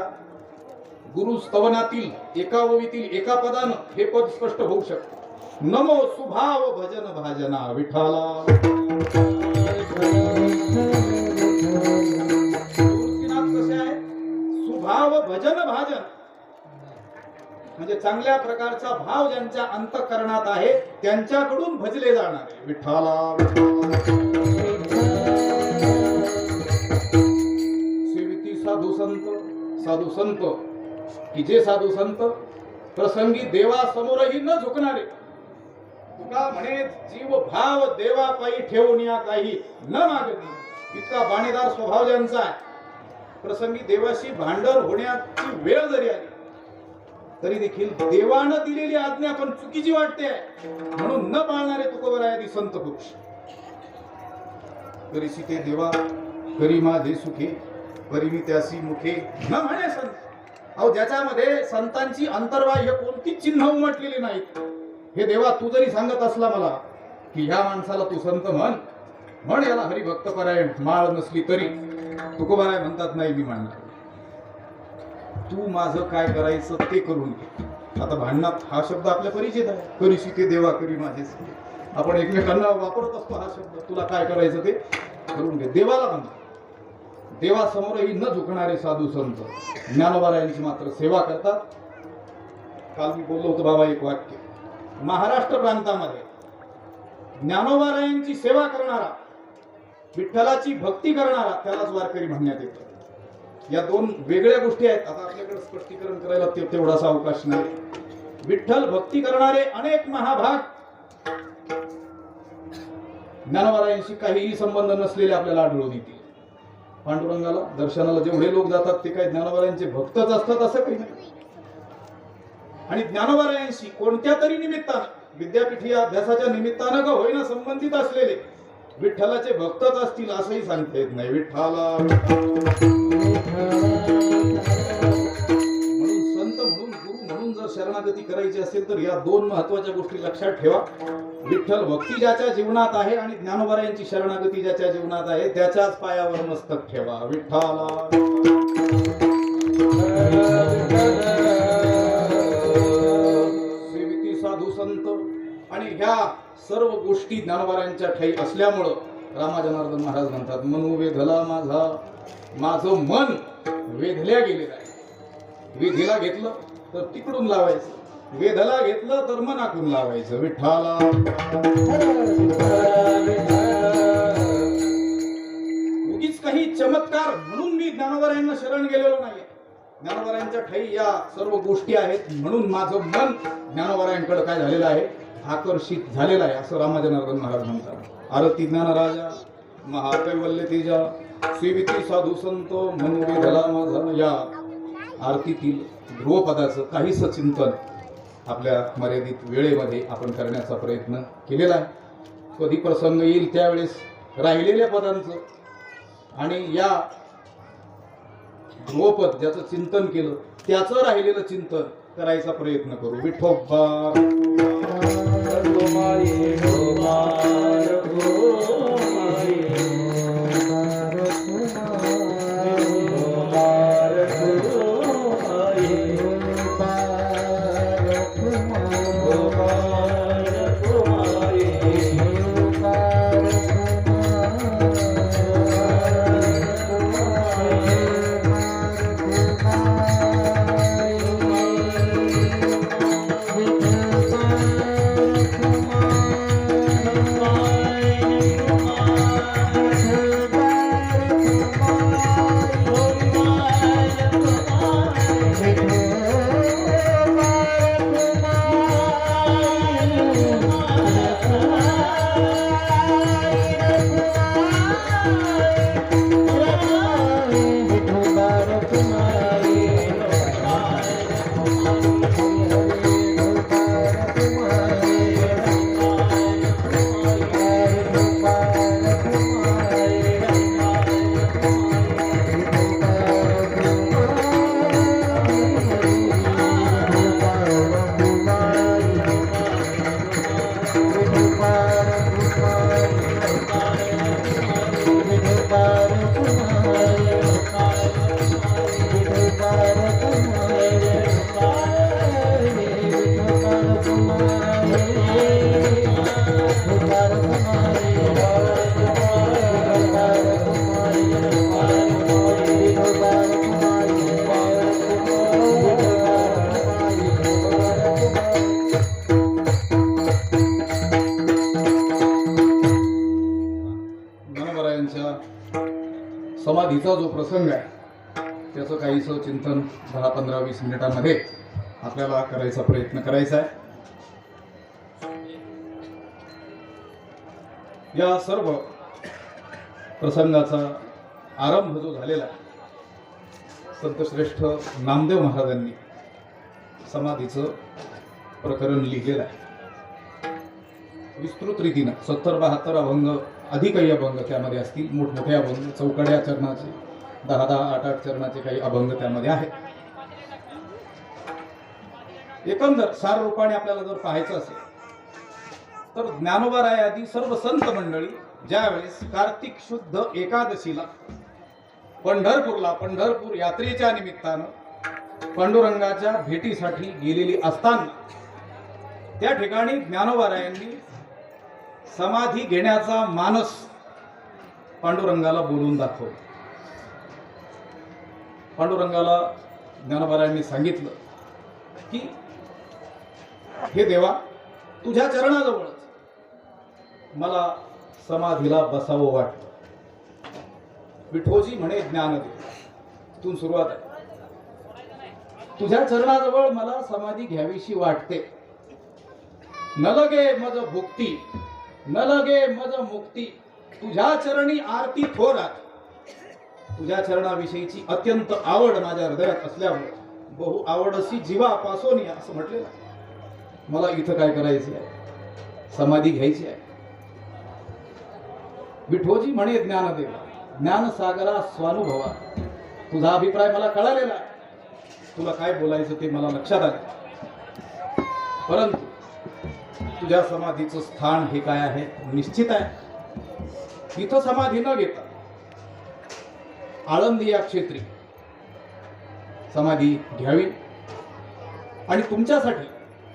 गुरुस्तवनातील एका ओवीतील एका पदानं हे पद स्पष्ट होऊ शकतं. नमो सुभाव भजन भाजना विठ्ठला. कसे आहे? सुभाव भजन भाजन म्हणजे चांगल्या प्रकारचा भाव ज्यांच्या अंतःकरणात आहे त्यांच्याकडून भजले जाणारे. विठ्ठला. सेविती साधू संत. साधू संत की जे साधू संत प्रसंगी देवासमोरही न झुकणारे. तुका म्हणे जीव भाव देवापायी ठेवून या काही न मागती. इतका बाणेदार स्वभाव ज्यांचा आहे, प्रसंगी देवाशी भांडण होण्याची वेळ जरी आली तरी देखील देवानं दिलेली आज्ञा पण चुकीची वाटते म्हणून न पाळणारे तुकोबरायादी संत पुरुष. करी सीते देवा करी माझे सुखे परिमी त्यासी मुखे न म्हणे संत. अहो ज्याच्यामध्ये संतांची अंतर्बाह्य कोणती चिन्ह उमटलेली नाहीत. हे देवा तू जरी सांगत असला मला की ह्या माणसाला तू संत म्हण, म्हण याला हरिभक्त परायण माळ नसली तरी तुकोबाराय म्हणतात नाही मी म्हणणार. तू माझं काय करायचं ते करून घे. आता भांडणात हा शब्द आपल्या परिचित आहे, करीशी ते देवा करी माझे. आपण एकमेकांना वापरत असतो हा शब्द. तुला काय करायचं ते करून घे. देवाला म्हणतो. देवासमोरही न झुकणारे साधू संत ज्ञानोबारायांची मात्र सेवा करतात. काल मी बोललो होतो बाबा एक वाक्य, महाराष्ट्र प्रांतामध्ये ज्ञानोबारायांची सेवा करणारा, विठ्ठलाची भक्ती करणारा त्यालाच वारकरी म्हणण्यात येतं. या दोन वेगळ्या गोष्टी आहेत. आता आपल्याकडे स्पष्टीकरण करायला तेवढासा अवकाश नाही. विठ्ठल भक्ती करणारे अनेक महाभाग ज्ञानोबारायांशी काहीही संबंध नसलेले आपल्याला आढळून येतील. पांडुरंगाला दर्शनाला जेवढे लोक जातात ते काही ज्ञानोबारायांचे भक्तच असतात असं काही नाही. आणि ज्ञानोबारायांशी कोणत्या तरी निमित्तानं, विद्यापीठी अभ्यासाच्या निमित्तानं का होईना संबंधित असलेले विठ्ठलाचे भक्तच असतील असंही सांगता येत नाही. विठ्ठला म्हणून संत म्हणून गुरु म्हणून जर शरणागती करायची असेल तर या दोन महत्वाच्या गोष्टी लक्षात ठेवा. विठ्ठल भक्ती ज्याच्या जीवनात आहे आणि ज्ञानोबारायांची शरणागती ज्याच्या जीवनात आहे त्याच्याच पायावर मस्तक ठेवा. विठ्ठला सेविती साधू संत आणि ह्या सर्व गोष्टी ज्ञानोबारायांच्या ठाई असल्यामुळं रामाजनार्दन महाराज म्हणतात, मनू वेधला माझा, माझं मन वेधल्या गेलेलं आहे. वेधीला घेतलं तर तिकडून लावायचं, वेधला घेतलं तर मनातून लावायचं. विठ्ठला उगीच काही चमत्कार म्हणून मी ज्ञानोबारायांना शरण गेलेलो नाही. ज्ञानोबारायांच्या ठाई या सर्व गोष्टी आहेत म्हणून माझं मन ज्ञानोबारायांकडे काय झालेलं आहे, आकर्षित झालेला आहे असं रामाजनार्दन महाराज म्हणतात. आरती ज्ञानराजा महाकैवल्य तेजा सेविती साधू संत म्हणून वेधला माझा या आरतीतील ध्रुवपदाचं काहीसं चिंतन आपल्या मर्यादित वेळेमध्ये आपण करण्याचा प्रयत्न केलेला आहे. कधी प्रसंग येईल त्यावेळेस राहिलेल्या पदांचं आणि या ध्रुवपद ज्याचं चिंतन केलं त्याचं राहिलेलं चिंतन करायचा प्रयत्न करू. विठोबा समाधीचा जो प्रसंग आहे त्याचं काहीसं चिंतन 10-15-20 मिनिटांमध्ये आपल्याला करायचा प्रयत्न करायचा आहे. या सर्व प्रसंगाचा आरंभ जो झालेला आहे संतश्रेष्ठ नामदेव महाराजांनी समाधीचं प्रकरण लिहिलेलं आहे. विस्तृत रीतीनं 70-72 अभंग अधिकही अभंग त्यामध्ये असतील. मोठमोठे अभंग, चौकड्या चरणाचे 10-10, 8-8 चरणाचे काही अभंग त्यामध्ये आहेत. एकंदर सार रूपाने आपल्याला जर पाहायचं असेल तर ज्ञानोबा राय आदी सर्व संत मंडळी ज्यावेळेस कार्तिक शुद्ध एकादशीला पंढरपूर यात्रेच्या निमित्तानं पांडुरंगाच्या भेटीसाठी गेलेली असताना त्या ठिकाणी ज्ञानोबारायांनी समाधी घेण्याचा मानस पांडुरंगाला बोलून दाखवला. पांडुरंगाला ज्ञानोबारायांनी सांगितलं की हे देवा, तुझ्या चरणाजवळच मला समाधीला बसावं वाटतं. विठोजी म्हणे ज्ञानदेव, इथून सुरुवात आहे. तुझ्या चरणाजवळ मला समाधी घ्यावीशी वाटते. न लगे मज भुक्ती, न लगे मज मुक्ती, तुझ्या चरणी आरती थोरात. तुझ्या चरणाविषयीची अत्यंत आवड माझ्या हृदयात असल्यामुळे बहु आवडसी जीवा पासोनी असं म्हटलेलं आहे. मला इथं काय करायचं आहे? समाधी घ्यायची आहे. विठोजी म्हणे ज्ञानदेवा, ज्ञानसागरा स्वानुभवा, तुझा अभिप्राय मला कळालेला आहे. तुला काय बोलायचं ते मला लक्षात आलं. परंतु तुझ्या समाधीचं स्थान हे काय आहे निश्चित आहे. इथं समाधी न घेता आळंदी या क्षेत्री समाधी घ्यावी. आणि तुमच्यासाठी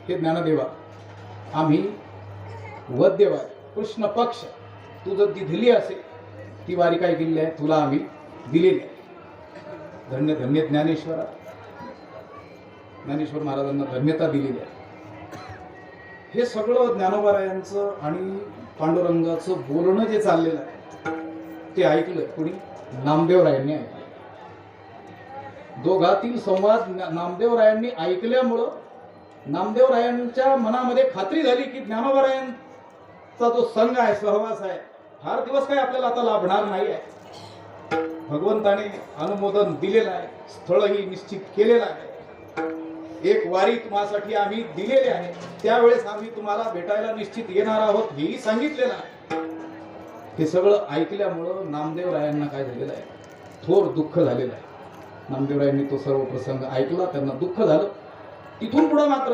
हे ज्ञानदेवा आम्ही वद्यवारी कृष्ण पक्ष तू जर ती दिली असेल ती वारी काय केलेली आहे तुला आम्ही दिलेली आहे. धन्य धन्य ज्ञानेश्वर महाराजांना धन्यता दिलेली आहे. हे सगळं ज्ञानोबारायांचं आणि पांडुरंगाचं बोलणं जे चाललेलं आहे ते ऐकलं कुणी? नामदेवरायांनी ऐकलं. दोघातील संवाद नामदेवरायांनी ऐकल्यामुळं नामदेवरायांच्या मनामध्ये खात्री झाली की ज्ञानोबारायांचा जो संघ आहे, सहवास आहे, फार दिवस काय आपल्याला आता लाभणार नाही आहे. भगवंताने अनुमोदन दिलेलं आहे, स्थळही निश्चित केलेलं आहे. एक वारी तुम्हासाठी आम्ही दिलेली आहे, त्यावेळेस आम्ही तुम्हाला भेटायला निश्चित येणार आहोत हेही सांगितलेलं आहे. हे सगळं ऐकल्यामुळं नामदेवरायांना काय झालेलं आहे? थोर दुःख झालेलं आहे. नामदेवरायांनी तो सर्व प्रसंग ऐकला, त्यांना दुःख झालं. तिथून पुढे मात्र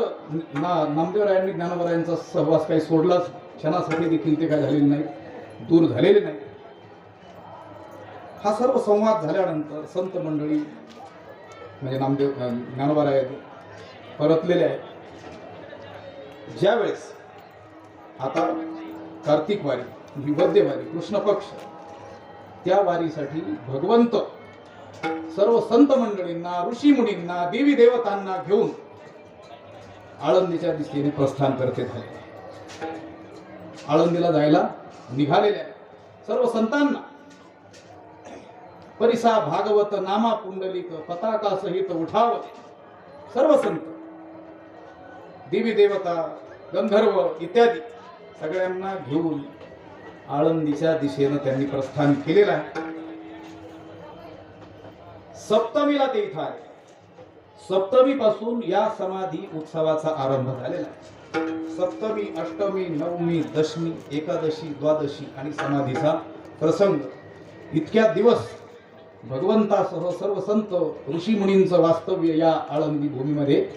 नामदेवरायांनी ज्ञानोबारायांचा सहवास काही सोडलाच, क्षणासाठी देखील ते काय झालेले नाही, दूर झालेले नाही. हा सर्व संवाद झाल्यानंतर संत मंडळी म्हणजे नामदेव ज्ञानोबाराय परतलेले आहेत. ज्यावेळेस आता कार्तिक वारी, विवद्य वारी, कृष्ण पक्ष, त्या वारीसाठी भगवंत सर्व संत मंडळींना, ऋषी मुनींना, देवी देवतांना घेऊन आळंदीच्या दिशेने प्रस्थान करते झाले. आळंदीला जायला निघालेल्या सर्व संतांना परिसा भागवत नामा पुंडलिक पताका सहित उठाव. सर्व संत, देवी देवता, गंधर्व इत्यादी सगळ्यांना घेऊन आळंदीच्या दिशेनं त्यांनी प्रस्थान केलेलं आहे. सप्तमीला ते इथं आले. सप्तमी पासून या समाधी उत्सवाचा आरंभ झालेला आहे. सप्तमी, अष्टमी, नवमी, दशमी, एकादशी, द्वादशी आणि समाधीचा प्रसंग इतक्या दिवस भगवंतासह सर्व संत ऋषी मुनींचं वास्तव्य या आळंदी भूमीमध्ये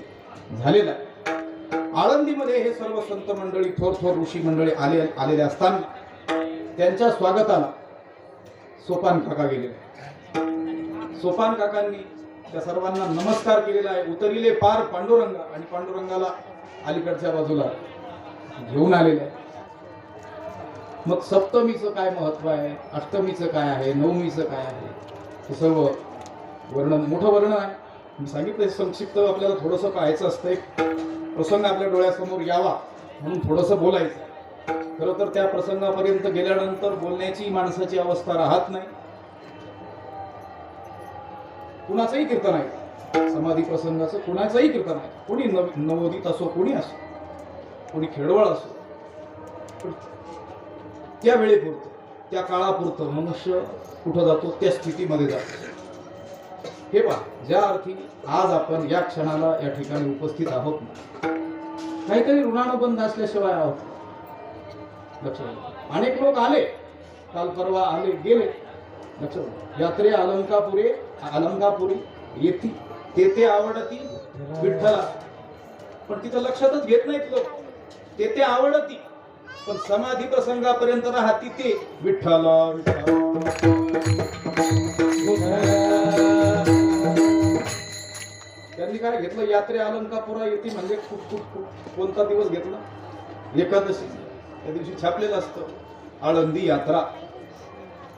झालेलं आहे. आळंदीमध्ये हे सर्व संत मंडळी, थोर थोर ऋषी मंडळी आलेले असताना त्यांच्या स्वागताला सोपान काका गेले. सोपान काकांनी त्या सर्वांना नमस्कार केलेला आहे. उतरिले पार पांडुरंग, आणि पांडुरंगाला अलीकडच्या बाजूला घेऊन आलेले आहे. मग सप्तमीचं काय महत्व आहे, अष्टमीचं काय आहे, नवमीचं काय आहे, हे सर्व वर्णन, मोठं वर्णन आहे. मी सांगितलं संक्षिप्त आपल्याला थोडंसं पाहायचं असतं. एक प्रसंग आपल्या डोळ्यासमोर यावा म्हणून थोडंसं बोलायचं. खरं तर त्या प्रसंगापर्यंत गेल्यानंतर बोलण्याची माणसाची अवस्था राहत नाही. कुणाचंही कीर्तन आहे, समाधी प्रसंगाचं कुणाचंही कीर्तन आहे, कोणी नवोदित असो, कोणी असो, कोणी खेडवळ असो, पण त्या वेळेपुरतं, त्या काळापुरतं मनुष्य कुठं जातो, त्या स्थितीमध्ये जातो. हे पहा, ज्या अर्थी आज आपण या क्षणाला या ठिकाणी उपस्थित आहोत ना, काहीतरी ऋणानुबंध असल्याशिवाय आहोत. लक्षात, अनेक लोक आले, काल परवा आले गेले. लक्षात, यात्रे अलंकापुरी येती तेथे आवडती विठ्ठला, पण तिथं लक्षातच घेत नाहीत लोक. तेथे आवडती पण समाधी प्रसंगापर्यंत राहती ते विठ्ठला त्यांनी काय घेतलं, यात्रे अलंकापुरा येते म्हणजे खूप खूप खूप कोणता दिवस घेतला, एकादशी. त्या दिवशी छापलेलं असतं आळंदी यात्रा.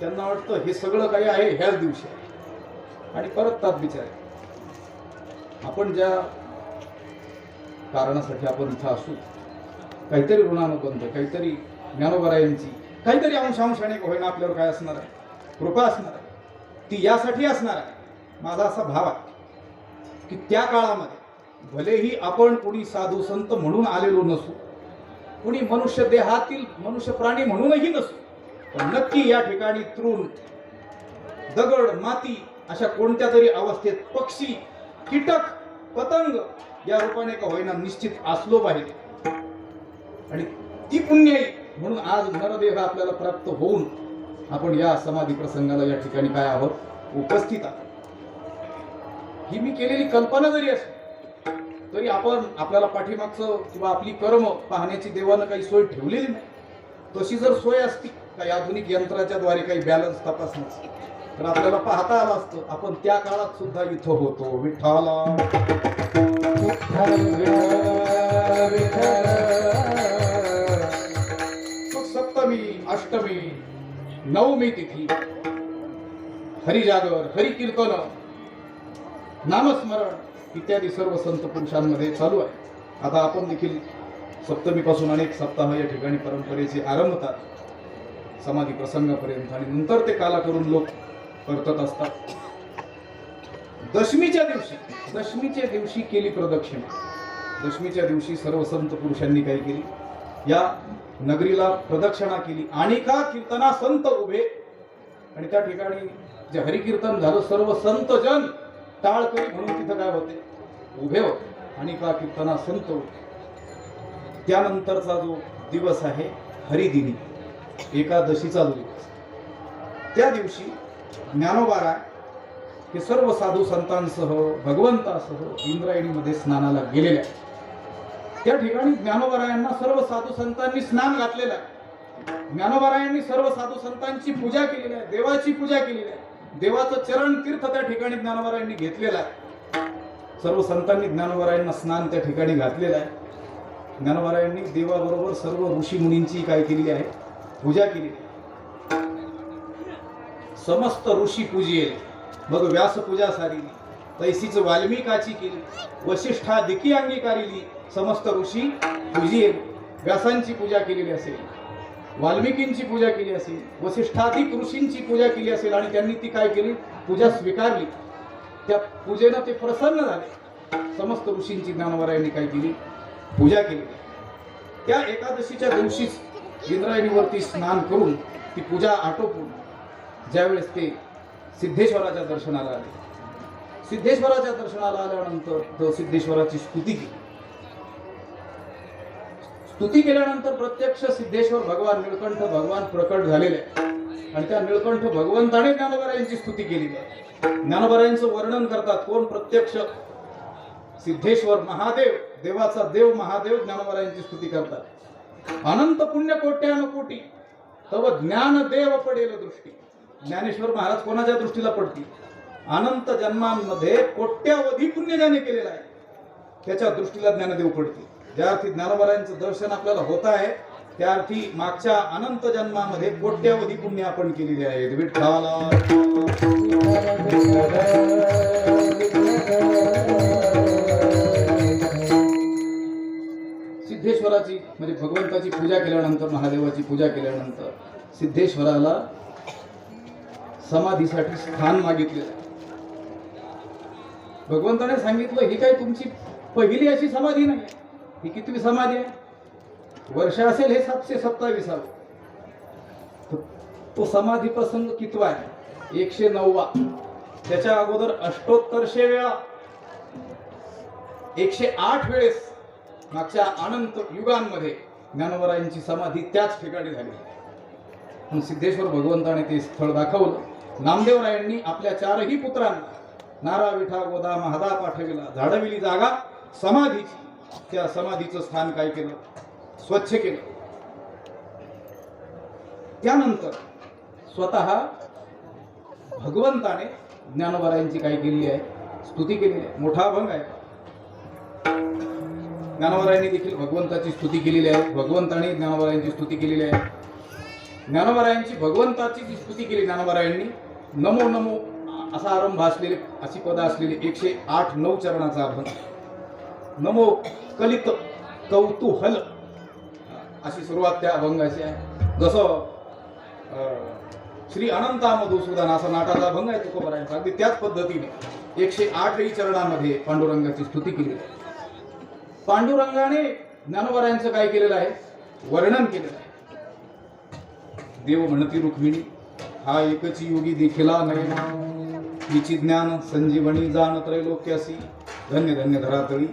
त्यांना वाटतं हे सगळं काही आहे ह्याच दिवशी, आणि परततात बिचारे. आपण ज्या कारणासाठी आपण इथं असू, काहीतरी ऋणानं बनतं, काहीतरी ज्ञानोबरायांची काहीतरी अंशाने होईना आपल्यावर काय असणार आहे, कृपा असणार आहे. ती यासाठी असणार आहे. माझा असा भाव आहे की त्या काळामध्ये भलेही आपण कोणी साधू संत म्हणून आलेलो नसू, कोणी मनुष्य देहातील मनुष्य प्राणी म्हणूनही नसू, पण नक्की या ठिकाणी तृण, दगड, माती अशा कोणत्या तरी अवस्थेत पक्षी, कीटक, पतंग या रूपाने का होईना निश्चित असलो पाहिजे. आणि ती पुण्याई म्हणून आज नरदेह आपल्याला प्राप्त होऊन आपण या समाधी प्रसंगाला या ठिकाणी काय आहोत, उपस्थित आहोत. ही मी केलेली कल्पना जरी असली तरी आपण आपल्याला पाठीमागचं किंवा आपली कर्म पाहण्याची देवानं काही सोय ठेवलेली नाही. तशी जर सोय असती काही आधुनिक यंत्राच्या द्वारे काही बॅलन्स तपासण्याची, तर आपल्याला पाहता आलं असतं आपण त्या काळात सुद्धा इथं होतो. विठ्ठला मग सप्तमी, अष्टमी, नवमी तिथी हरिजागर, हरिकीर्तन, नामस्मरण इत्यादी सर्व संत पुरुषांमध्ये चालू आहे. आता आपण देखील सप्तमीपासून अनेक सप्ताह या ठिकाणी परंपरेचे आरंभतात समाधी प्रसंगापर्यंत, आणि नंतर ते काला करून लोक करतत असतात. दशमीच्या दिवशी केली प्रदक्षिणा. दशमीच्या दिवशी सर्व संत पुरुषांनी काय केली, या नगरीला प्रदक्षिणा केली. आणि का कीर्तना संत उभे, आणि त्या ठिकाणी जे हरिकीर्तन झालं सर्व संत जन टाळकरी म्हणून तिथं काय होते, उभे होते. आणि का कीर्तना संत उभे. त्यानंतरचा जो दिवस आहे हरिदिनी, एकादशीचा जो दिवस, त्या दिवशी ज्ञानोबा हे सर्व साधू संतांसह भगवंतासह इंद्रायणीमध्ये स्नानाला गेलेले आहे. त्या ठिकाणी ज्ञानोबरायांना सर्व साधू संतांनी स्नान घातलेलं आहे. ज्ञानोबरायांनी सर्व साधू संतांची पूजा केलेली आहे, देवाची पूजा केलेली आहे. देवाचं चरण तीर्थ त्या ठिकाणी ज्ञानोबरायांनी घेतलेलं आहे. सर्व संतांनी ज्ञानोबरायांना स्नान त्या ठिकाणी घातलेलं आहे. ज्ञानोबरायांनी देवाबरोबर सर्व ऋषी मुनींची काय केलेली आहे, पूजा केलेली आहे. समस्त ऋषी पूजिले, मग व्यास पूजा सारिली, तैसीच वाल्मिकाची केली, वशिष्ठा दिकी अंगीकारिली. समस्त ऋषी पूजिले, व्यासांची पूजा केलेली असेल, वाल्मिकींची पूजा केली असेल, वसिष्ठाधिक ऋषींची पूजा केली असेल, आणि त्यांनी ती काय केली, पूजा स्वीकारली. त्या पूजेनं ते प्रसन्न झाले. समस्त ऋषींची ज्ञानोबरायांनी काय केली, पूजा केली. त्या एकादशीच्या दिवशीच इंद्रायणीवरती स्नान करून ती पूजा आटोपून ज्यावेळेस ते सिद्धेश्वराच्या दर्शनाला आले, सिद्धेश्वराच्या दर्शनाला आल्यानंतर तो सिद्धेश्वराची स्तुती केली. स्तुती केल्यानंतर प्रत्यक्ष सिद्धेश्वर भगवान निळकंठ भगवान प्रकट झालेले आहे. आणि त्या निळकंठ भगवंताने ज्ञानोबरायांची स्तुती केलेली आहे. ज्ञानोबरायांचं वर्णन करतात कोण, प्रत्यक्ष सिद्धेश्वर महादेव, देवाचा देव महादेव ज्ञानोबरायांची स्तुती करतात. अनंत पुण्य कोट्यानुकोटी तव ज्ञान देव पडेल दृष्टी. ज्ञानेश्वर महाराज कोणाच्या दृष्टीला पडतील, अनंत जन्मांमध्ये कोट्यावधी पुण्य ज्याने केलेलं आहे त्याच्या दृष्टीला ज्ञानदेव पडतील. ज्या अर्थी ज्ञानोबरायांचं दर्शन आपल्याला होत आहे त्या अर्थी मागच्या अनंत जन्मामध्ये कोट्यावधी पुण्य आपण केलेली आहेत. विठ्ठला सिद्धेश्वराची म्हणजे भगवंताची पूजा केल्यानंतर, महादेवाची पूजा केल्यानंतर सिद्धेश्वराला समाधीसाठी स्थान मागितलेलं. भगवंताने सांगितलं ही काय तुमची पहिली अशी समाधी नाही, ही कितवी समाधी आहे, वर्ष असेल हे 727. तो समाधी प्रसंग कितवा आहे, 109वा. त्याच्या अगोदर अष्टोत्तरशे वेळा 108 वेळेस मागच्या अनंत युगांमध्ये ज्ञानोबरायांची समाधी त्याच ठिकाणी झाली. म्हणून सिद्धेश्वर भगवंताने ते स्थळ दाखवलं. नामदेवरायांनी आपल्या 4ही पुत्रांना नारा विठा गोदा महादा पाठविला, झाडविली जागा समाधीची. त्या समाधीचं स्थान काय केलं, स्वच्छ केलं. त्यानंतर स्वतः भगवंताने ज्ञानोबारायांची काय केलेली आहे, स्तुती केलेली आहे. मोठा अभंग आहे. ज्ञानोबारायांनी देखील भगवंताची स्तुती केलेली आहे. भगवंताने ज्ञानोबारायांची स्तुती केलेली आहे. ज्ञानोबारायांची भगवंताची जी स्तुती केली ज्ञानोबारायांनी, नमो नमो असा आरंभ असलेले, अशी पद असलेले 108-9 चरणाचा अभंग. नमो कलित कौतूहल अशी सुरुवात त्या अभंगाची आहे. जसं श्री अनंता मधुसूदन असा नाटाचा अभंग आहे तुकोबारायांचा, अगदी त्याच पद्धतीने 108 चरणामध्ये पांडुरंगाची स्तुती केली आहे. पांडुरंगाने ज्ञानोबारायांचं काय केलेलं आहे, वर्णन केलेलं आहे. देव म्हणती रुक्मिणी, हा एकची योगी देखिला नये, हिची ज्ञान संजीवनी जाण त्रैलोक्यासी, धन्य धन्य धरातळी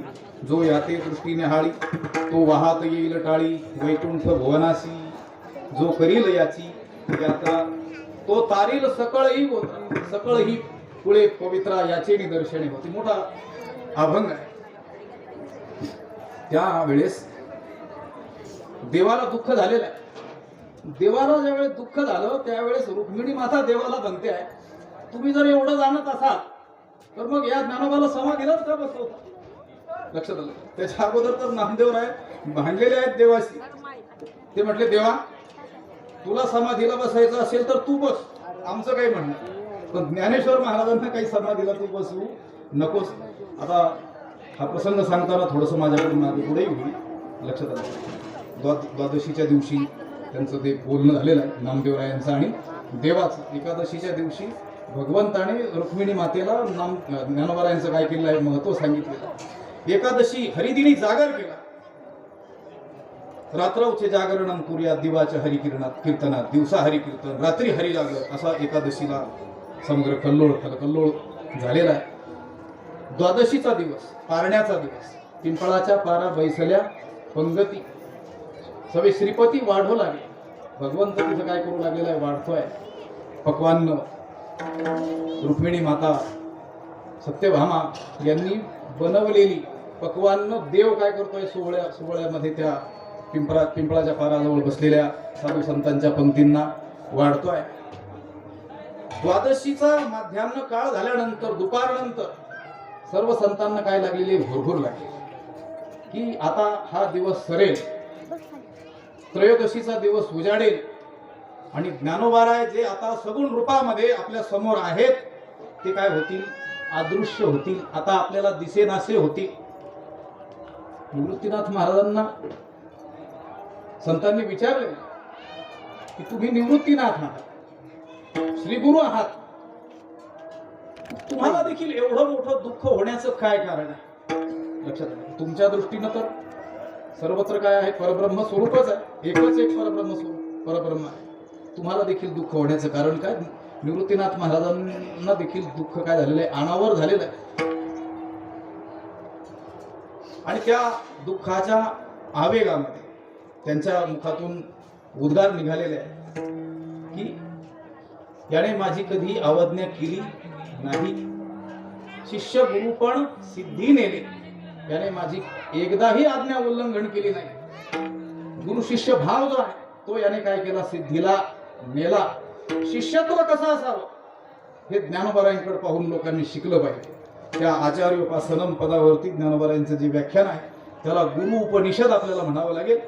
जो याते दृष्टीने हाळी, तो वाहात येईल टाळी वैकुंठ भुवनासी, जो करील याची यात्रा तो तारील सकळ ही गोत्रा, सकळ ही पुळे पवित्रा याचे निदर्शने होती. मोठा अभंग आहे. त्यावेळेस देवाला दुःख झालेलं आहे. देवाला ज्यावेळेस दुःख झालं त्यावेळेस रुक्मिणी माता देवाला म्हणते आहे, तुम्ही जर एवढं जाणत असाल तर मग या ज्ञानोबाला समाधीलाच का बसवता. लक्षात आलं. त्याच्या अगोदर तर नामदेवराय भांडलेले आहेत देवाशी. ते म्हटले, देवा तुला समाधीला बसायचं असेल तर तू बस, आमचं काही म्हणणं. पण ज्ञानेश्वर महाराजांना काही समाधीला तू बसवू नकोस. आता हा प्रसंग सांगताना थोडंसं माझ्याकडून मागे पुढेही होईल. लक्षात आलं. द्वादशीच्या दिवशी त्यांचं ते बोलणं झालेलं आहे नामदेवरायांचं आणि देवाचं. एकादशीच्या दिवशी भगवंताने रुक्मिणी मातेला ज्ञानोबारायांचं काय केलं आहे, महत्व सांगितलेलं. एकादशी हरिदिनी जागर केला. रात्रौचे जागरण करूया दिवाच्या हरिकिरणात कीर्तनात, दिवसा हरिकीर्तन रात्री हरिजागर असा एकादशीला समग्र कल्लोळ झालेला आहे. द्वादशीचा दिवस पारण्याचा दिवस, पिंपळाच्या पारा बैसल्या पंगती, सवे श्रीपती वाढू लागले. भगवंत तिथं काय करू लागलेला आहे, वाढतोय. पक्वान्न रुक्मिणी माता सत्यभामा यांनी बनवलेली पक्वान्न देव काय करतोय, सोहळ्यामध्ये त्या पिंपळाच्या पाराजवळ बसलेल्या साधू संतांच्या पंक्तींना वाढतोय. द्वादशीचा माध्यान्ह काळ झाल्यानंतर दुपारनंतर सर्व संतांना काय लागलेली, भुरभुर लागली की आता हा दिवस सरेल, त्रयोदशीचा दिवस उजाडेल आणि ज्ञानोबाराय जे आता सगुण रूपामध्ये आपल्या समोर आहेत ते काय होतील, अदृश्य होतील. आता आपल्याला दिसेनासे होतील. निवृत्तीनाथ महाराजांना संतांनी विचारले की तुम्ही निवृत्तीनाथ आहात, श्रीगुरु आहात, तुम्हाला देखील एवढं मोठं दुःख होण्याचं काय कारण आहे. लक्षात घ्या. तुमच्या दृष्टीनं तर सर्वत्र काय आहे, परब्रह्म स्वरूपच आहे. एकच एक परब्रह्म स्वरूप परब्रह्म आहे. तुम्हाला देखील दुःख होण्याचं कारण काय. निवृत्तीनाथ महाराजांना देखील दुःख काय झालेलं आहे, अनावर झालेलं आहे. आणि त्या दुःखाच्या आवेगामध्ये त्यांच्या मुखातून उद्गार निघालेले आहे की याने माझी कधी अवज्ञा केली नाही, शिष्य गुरु पण सिद्धी नेले, याने माझी एकदाही आज्ञा उल्लंघन केली नाही. गुरु शिष्य भाव जो आहे तो याने काय केला, सिद्धीला नेला. शिष्यत्व कसं असावं हे ज्ञानोबारायांकडे पाहून लोकांनी शिकलं पाहिजे. त्या आचार्य उपासनम पदावरती ज्ञानोबारायांचं जे व्याख्यान आहे त्याला गुरु उपनिषद आपल्याला म्हणावं लागेल.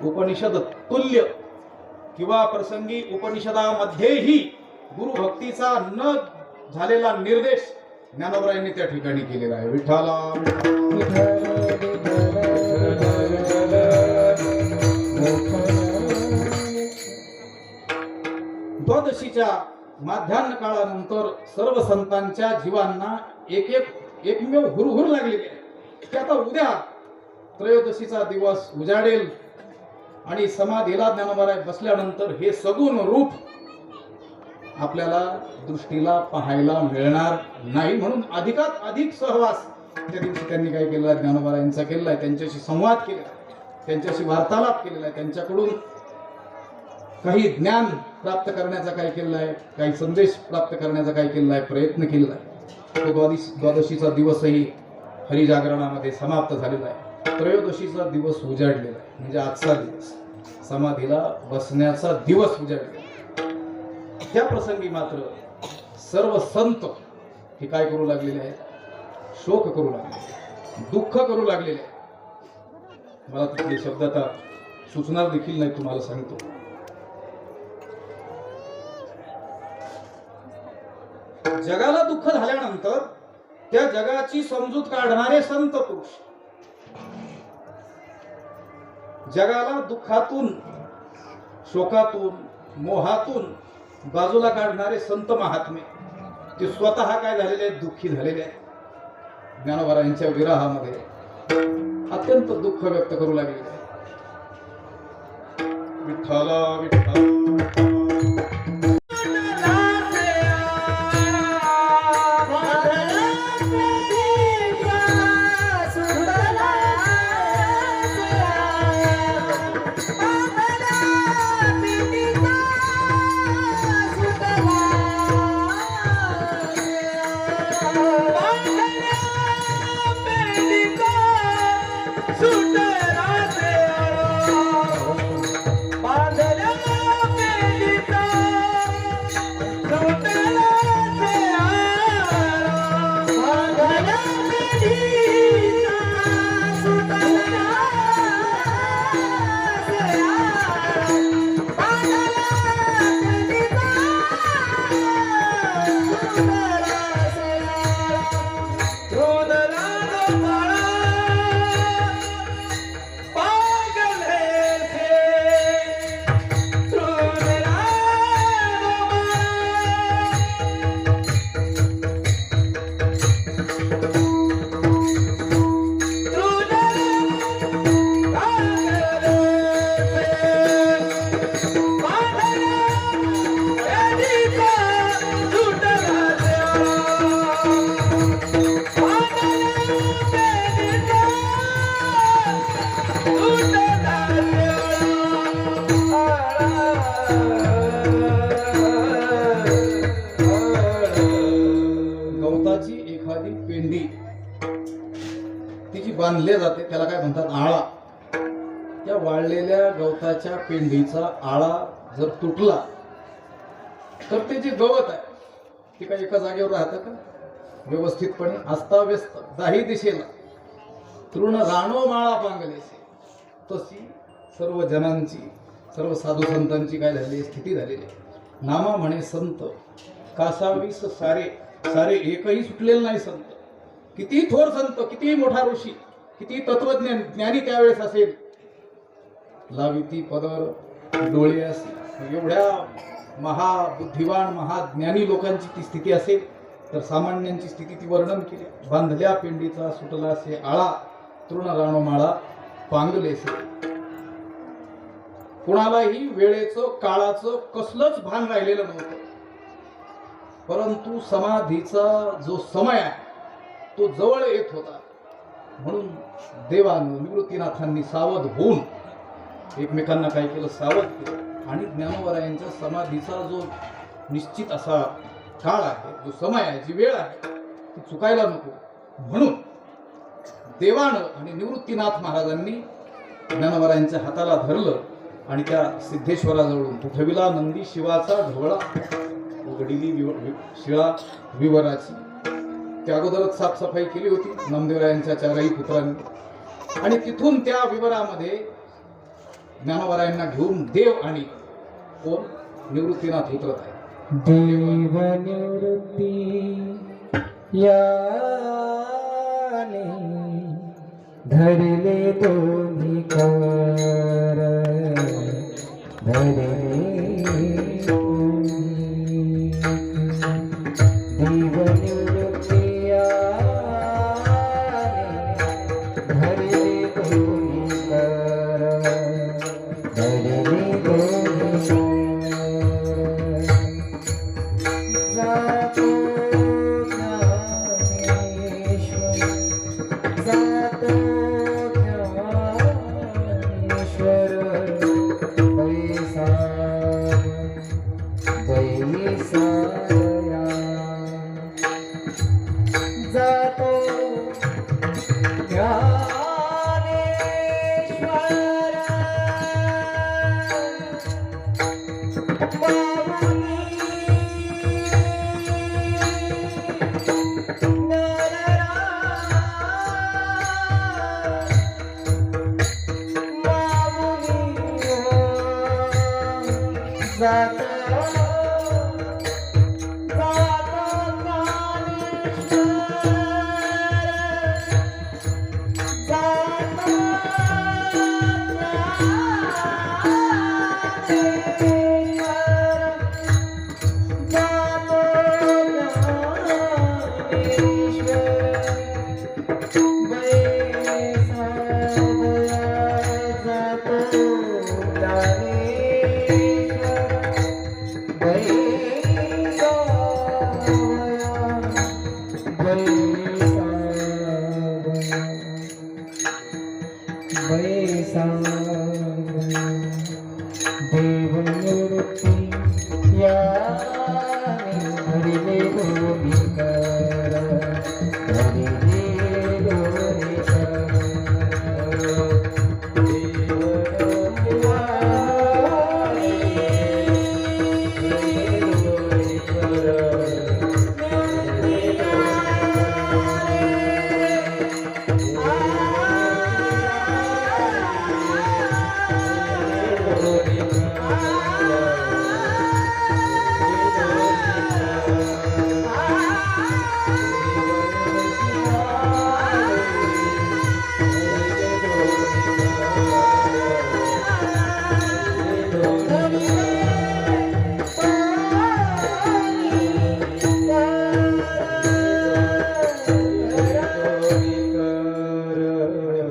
उपनिषद तुल्य किंवा प्रसंगी उपनिषदामध्येही गुरुभक्तीचा न झालेला निर्देश ज्ञानोबारायांनी त्या ठिकाणी केलेला आहे. विठ्ठला द्वादशीच्या माध्यान्ह काळानंतर सर्व संतांच्या जीवांना एकमेव हुरहुर लागलेली आहे की आता उद्या त्रयोदशीचा दिवस उजाडेल आणि समाधीला ज्ञानोबाराय बसल्यानंतर हे सगुण रूप आपल्याला दृष्टीला पाहायला मिळणार नाही. म्हणून अधिकात अधिक सहवास त्या दिवशी त्यांनी काय केलेला आहे, ज्ञानोबारायांचा केलेला आहे. त्यांच्याशी संवाद केलेला आहे, त्यांच्याशी वार्तालाप केलेला आहे, त्यांच्याकडून काही ज्ञान प्राप्त करण्याचा काय केलेला आहे, काही संदेश प्राप्त करण्याचा काय केलेला आहे, प्रयत्न केलेला आहे. तो द्वादशीचा दिवसही हरिजागरणामध्ये समाप्त झालेला आहे. त्रयोदशीचा दिवस उजाडलेला आहे म्हणजे आजचा दिवस. समाधीला बसण्याचा दिवस उजाडला. त्या प्रसंगी मात्र सर्व संत हे काय करू लागलेले आहेत? शोक करू लागले, दुःख करू लागलेले आहेत. मला तिथले शब्द आता सुचणार देखील नाही, तुम्हाला सांगतो. जगाला दुःख झाल्यानंतर त्या जगाची समजूत काढणारे संत पुरुष, जगाला दुःखातून, शोकातून, मोहातून बाजूला काढणारे संत महात्मे, ते स्वतः काय झालेले आहेत? दुःखी झालेले आहेत. ज्ञानोबा विरहामध्ये अत्यंत दुःख व्यक्त करू लागलेले आहेत. विठ्ठला विठ्ठल बांधले जाते, त्याला काय म्हणतात? आळा. त्या वाळलेल्या गवताच्या पेंढीचा आळा जर तुटला तर ते जे गवत आहे ते काय एका जागेवर राहतं का? व्यवस्थितपणे अस्ताव्यस्त दाही दिशेला तृण राणो माळा पांगलेसे, तशी सर्व जनांची, सर्व साधू संतांची काय झाली स्थिती झालेली. नामा म्हणे संत कासावीस सारे, सारे एकही सुटलेलं नाही संत. किती थोर संत, किती मोठा ऋषी, किती तत्वज्ञान ज्ञानी त्यावेळेस असेल, लाविती पदर डोळे असेल, एवढ्या महाबुद्धिवान महाज्ञानी लोकांची ती स्थिती असेल, तर सामान्यांची स्थिती ती वर्णन केली. बांधल्या पेंडीचा सुटला से आळा, तृण राणो माळा पांगलेसे. कुणालाही वेळेचं काळाचं कसलंच भान राहिलेलं नव्हतं. परंतु समाधीचा जो समय आहे तो जवळ येत होता. म्हणून देवानं, निवृत्तीनाथांनी सावध होऊन एकमेकांना काय केलं? सावध केलं. आणि ज्ञानोबरायांच्या समाधीचा जो निश्चित असा काळ आहे, जो समय आहे, जी वेळ आहे, ती चुकायला नको म्हणून देवानं आणि निवृत्तीनाथ महाराजांनी ज्ञानोबरायांच्या हाताला धरलं आणि त्या सिद्धेश्वराजवळून ठविला नंदी शिवाचा ढोळा, उघडीली शिळा विवराची. त्या अगोदरच साफसफाई केली होती नामदेवरायांच्या चारही पुत्रांनी. आणि तिथून त्या विवरामध्ये ज्ञानोबरायांना घेऊन देव आणि कोण? निवृत्तीनाथ उतरत आहे. देव निवृत्ती याने धरले दोन्ही कर, धरले देव निवृत्ती याने धरले दोन्ही कर, धरले दोन्ही जातो ज्ञानेश्वर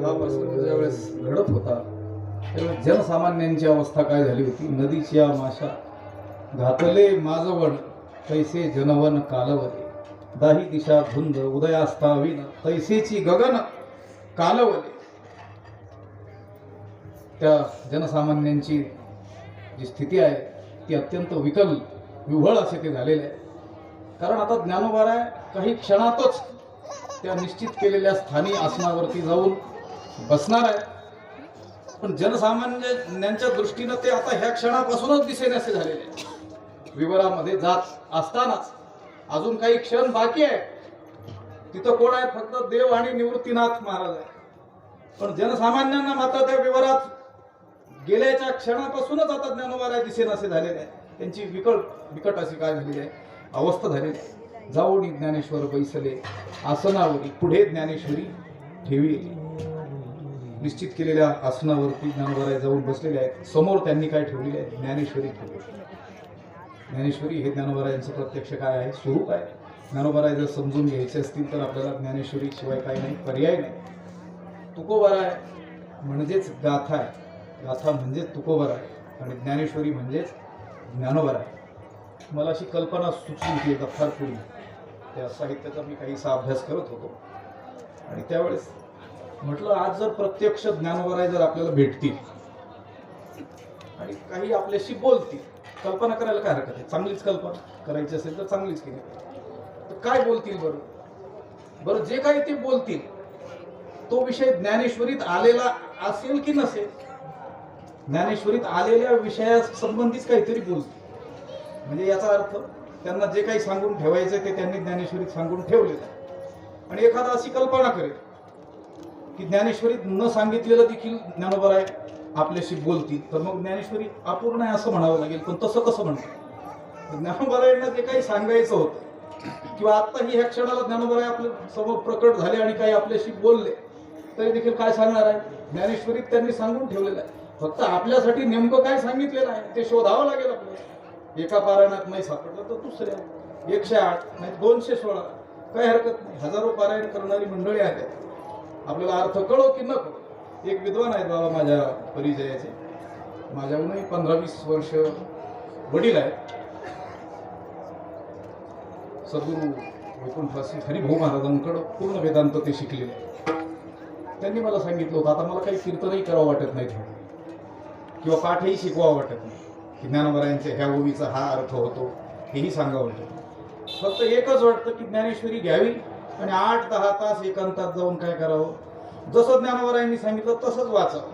हा प्रसंग ज्यावेळेस घडत होता त्यावेळेस जनसामान्यांची अवस्था काय झाली होती. नदीची या माशा घातले माझवण तैसे जनवन कालवले, दाही दिशा धुंद उदयास्ताविन तैसेची गगन कालवले. त्या जनसामान्यांची जी स्थिती आहे ती अत्यंत विव्हळ असे ते झालेले आहे. कारण आता ज्ञानोबाराय काही क्षणातच त्या निश्चित केलेल्या स्थानी आसनावरती जाऊन बसणार आहे. पण जनसामान्यांच्या दृष्टीनं ते आता ह्या क्षणापासूनच दिसेनासे झालेले आहे. विवरामध्ये जात असतानाच अजून काही क्षण बाकी आहे. तिथं कोण आहे? फक्त देव आणि निवृत्तीनाथ महाराज आहे. पण जनसामान्यांना मात्र त्या विवरात गेल्याच्या क्षणापासूनच आता ज्ञानोबाराय दिसेनासे झालेले आहे. त्यांची बिकट अशी काय झालेली आहे अवस्था झालेली आहे. जाऊन ज्ञानेश्वर बैसले आसनावरी, पुढे ज्ञानेश्वरी ठेवी. निश्चित केलेल्या आसनावरती ज्ञानोबाराय जाऊन बसलेले आहेत. समोर त्यांनी काय ठेवलेले आहे? ज्ञानेश्वरी ठेवली. ज्ञानेश्वरी हे ज्ञानोबारायांचं प्रत्यक्ष काय आहे? स्वरूप आहे. ज्ञानोबाराय जर समजून घ्यायचे असतील तर आपल्याला ज्ञानेश्वरी शिवाय काही नाही, पर्याय नाही. तुकोबाराय म्हणजेच गाथा आहे. गाथा म्हणजेच तुकोबाराय आणि ज्ञानेश्वरी म्हणजेच ज्ञानोबाराय. मला अशी कल्पना सुचली होती एकदा फार पूर्वी. त्या साहित्याचा मी काहीसा अभ्यास करत होतो आणि त्यावेळेस म्हटलं आज जर प्रत्यक्ष ज्ञानोबाराय जर आपल्याला भेटतील आणि काही आपल्याशी बोलतील, कल्पना करायला काय हरकत आहे? चांगलीच कल्पना करायची असेल तर चांगलीच केली. तर काय बोलतील बरं? जे काही ते बोलतील तो विषय ज्ञानेश्वरीत आलेला असेल की नसेल? ज्ञानेश्वरीत आलेल्या विषयासंबंधीच काहीतरी बोलतील. म्हणजे याचा अर्थ त्यांना जे काही सांगून ठेवायचं ते त्यांनी ज्ञानेश्वरीत सांगून ठेवलेलं आहे. आणि एखादा अशी कल्पना करेल की ज्ञानेश्वरीत न सांगितलेलं देखील ज्ञानोबाराय आपल्याशी बोलतील, तर मग ज्ञानेश्वरी अपूर्ण आहे असं म्हणावं लागेल. पण तसं कसं म्हणतात? ज्ञानोबारायांना जे काही सांगायचं होतं किंवा आत्ताही ह्या क्षणाला ज्ञानोबाराय आपल्या समोर प्रकट झाले आणि काही आपल्याशी बोलले तरी देखील काय सांगणार आहे? ज्ञानेश्वरीत त्यांनी सांगून ठेवलेलं आहे. फक्त आपल्यासाठी नेमकं काय सांगितलेलं आहे ते शोधावं लागेल आपल्याला. एका पारायणात नाही सापडलं तर दुसऱ्या, 108 नाही 216, काही हरकत नाही. हजारो पारायण करणारी मंडळी आहेत. आपल्याला अर्थ कळो की न कळो. एक विद्वान आहेत बाबा माझ्या परिचयाचे, माझ्याहूनही 15-20 वर्ष वडील आहेत. सद्गुरू वैकुंठवासी हरिभाऊ महाराजांकडं पूर्ण वेदांत ते शिकलेले आहे. त्यांनी मला सांगितलं होतं आता मला काही कीर्तनही करावं वाटत नाही किंवा पाठही शिकवावं वाटत नाही की ज्ञानोबारायांच्या ह्या ओवीचा हा अर्थ होतो हेही सांगावं वाटत. फक्त एकच वाटतं की ज्ञानेश्वरी घ्यावी आणि 8-10 तास एकांतात जाऊन काय करावं, जसं ज्ञानोबारायांनी सांगितलं तसंच वाचावं.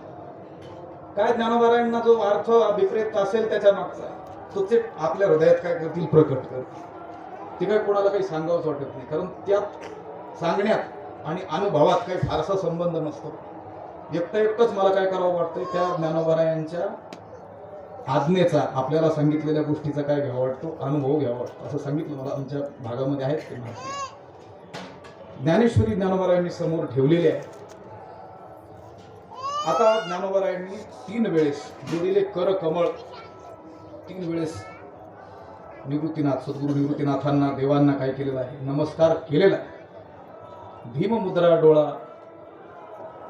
काय ज्ञानोबारायांना जो अर्थ अभिप्रेत असेल त्याच्या मागचा तो ते आपल्या हृदयात काय करतील प्रकट करतील. ते काय कोणाला काही सांगावंच वाटत नाही, कारण त्यात सांगण्यात आणि अनुभवात काही फारसा संबंध नसतो. एकटंच मला काय करावं वाटतंय, त्या ज्ञानोबारायांच्या आज्ञेचा, आपल्याला सांगितलेल्या गोष्टीचा काय घ्यावा वाटतो, अनुभव घ्यावा वाटतो. असं सांगितलं मला, आमच्या भागामध्ये आहेत ते माहिती. ज्ञानेश्वरी ज्ञानोबारायांनी समोर ठेवलेली आहे. आता ज्ञानोबारायांनी 3 वेळेस जोडीले कर कमळ 3 वेळेस निवृत्तीनाथ, सद्गुरू निवृत्तीनाथांना, देवांना काय केलेला आहे, नमस्कार केलेला आहे. भीममुद्रा डोळा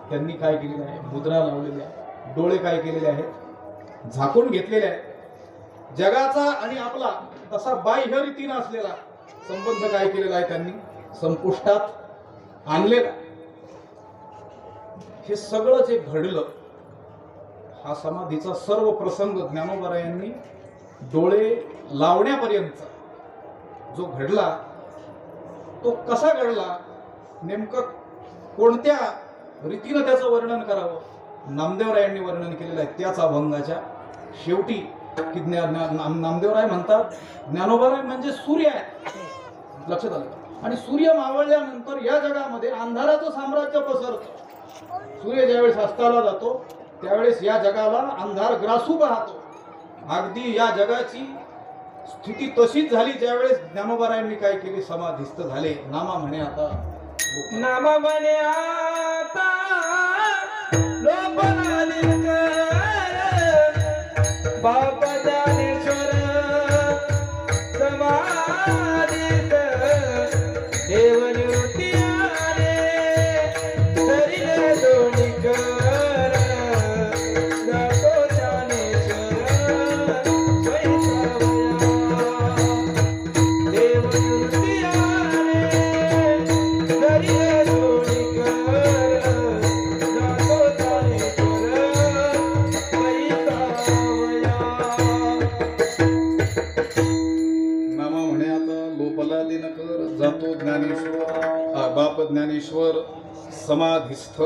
त्यांनी काय केलेलं आहे, मुद्रा लावलेली आहे. डोळे काय केलेले आहेत, झाकून घेतलेले आहे. जगाचा आणि आपला तसा बाह्य रीतीनं असलेला संबंध काय केलेला आहे, त्यांनी संपुष्टात आणलेला. हे सगळं जे घडलं, हा समाधीचा सर्व प्रसंग ज्ञानोबारायांनी डोळे लावण्यापर्यंत जो घडला, तो कसा घडला, नेमकं कोणत्या रीतीनं त्याचं वर्णन करावं, नामदेवरायांनी वर्णन केलेलं आहे. त्याच अभंगाच्या शेवटी की नामदेवराय म्हणतात, ज्ञानोबाराय म्हणजे सूर्य आहे. लक्षात आलं. आणि सूर्य मावळल्यानंतर या जगामध्ये अंधाराचं साम्राज्य पसरतं. सूर्य ज्यावेळेस अस्ताला जातो त्यावेळेस या जगाला अंधार ग्रासू पाहतो. अगदी या जगाची स्थिती तशीच झाली ज्यावेळेस ज्ञानोबारायांनी काय केली, समाधिस्थ झाले. नामा म्हणे आता नामा म्हणे आता लोपला दिनकर, बाप ज्ञानेश्वर समाधीत देव निवृत्ती आले, धरिले दोन्ही कर, जातो ज्ञानेश्वर वैसावया. देव निवृत्ती आले, धरिले दोन्ही कर, जातो ज्ञानेश्वर वैसावया. नामा म्हणे आता लोपला दिनकर, जातो ज्ञानेश्वर, बाप ज्ञानेश्वर समाधिस्थ.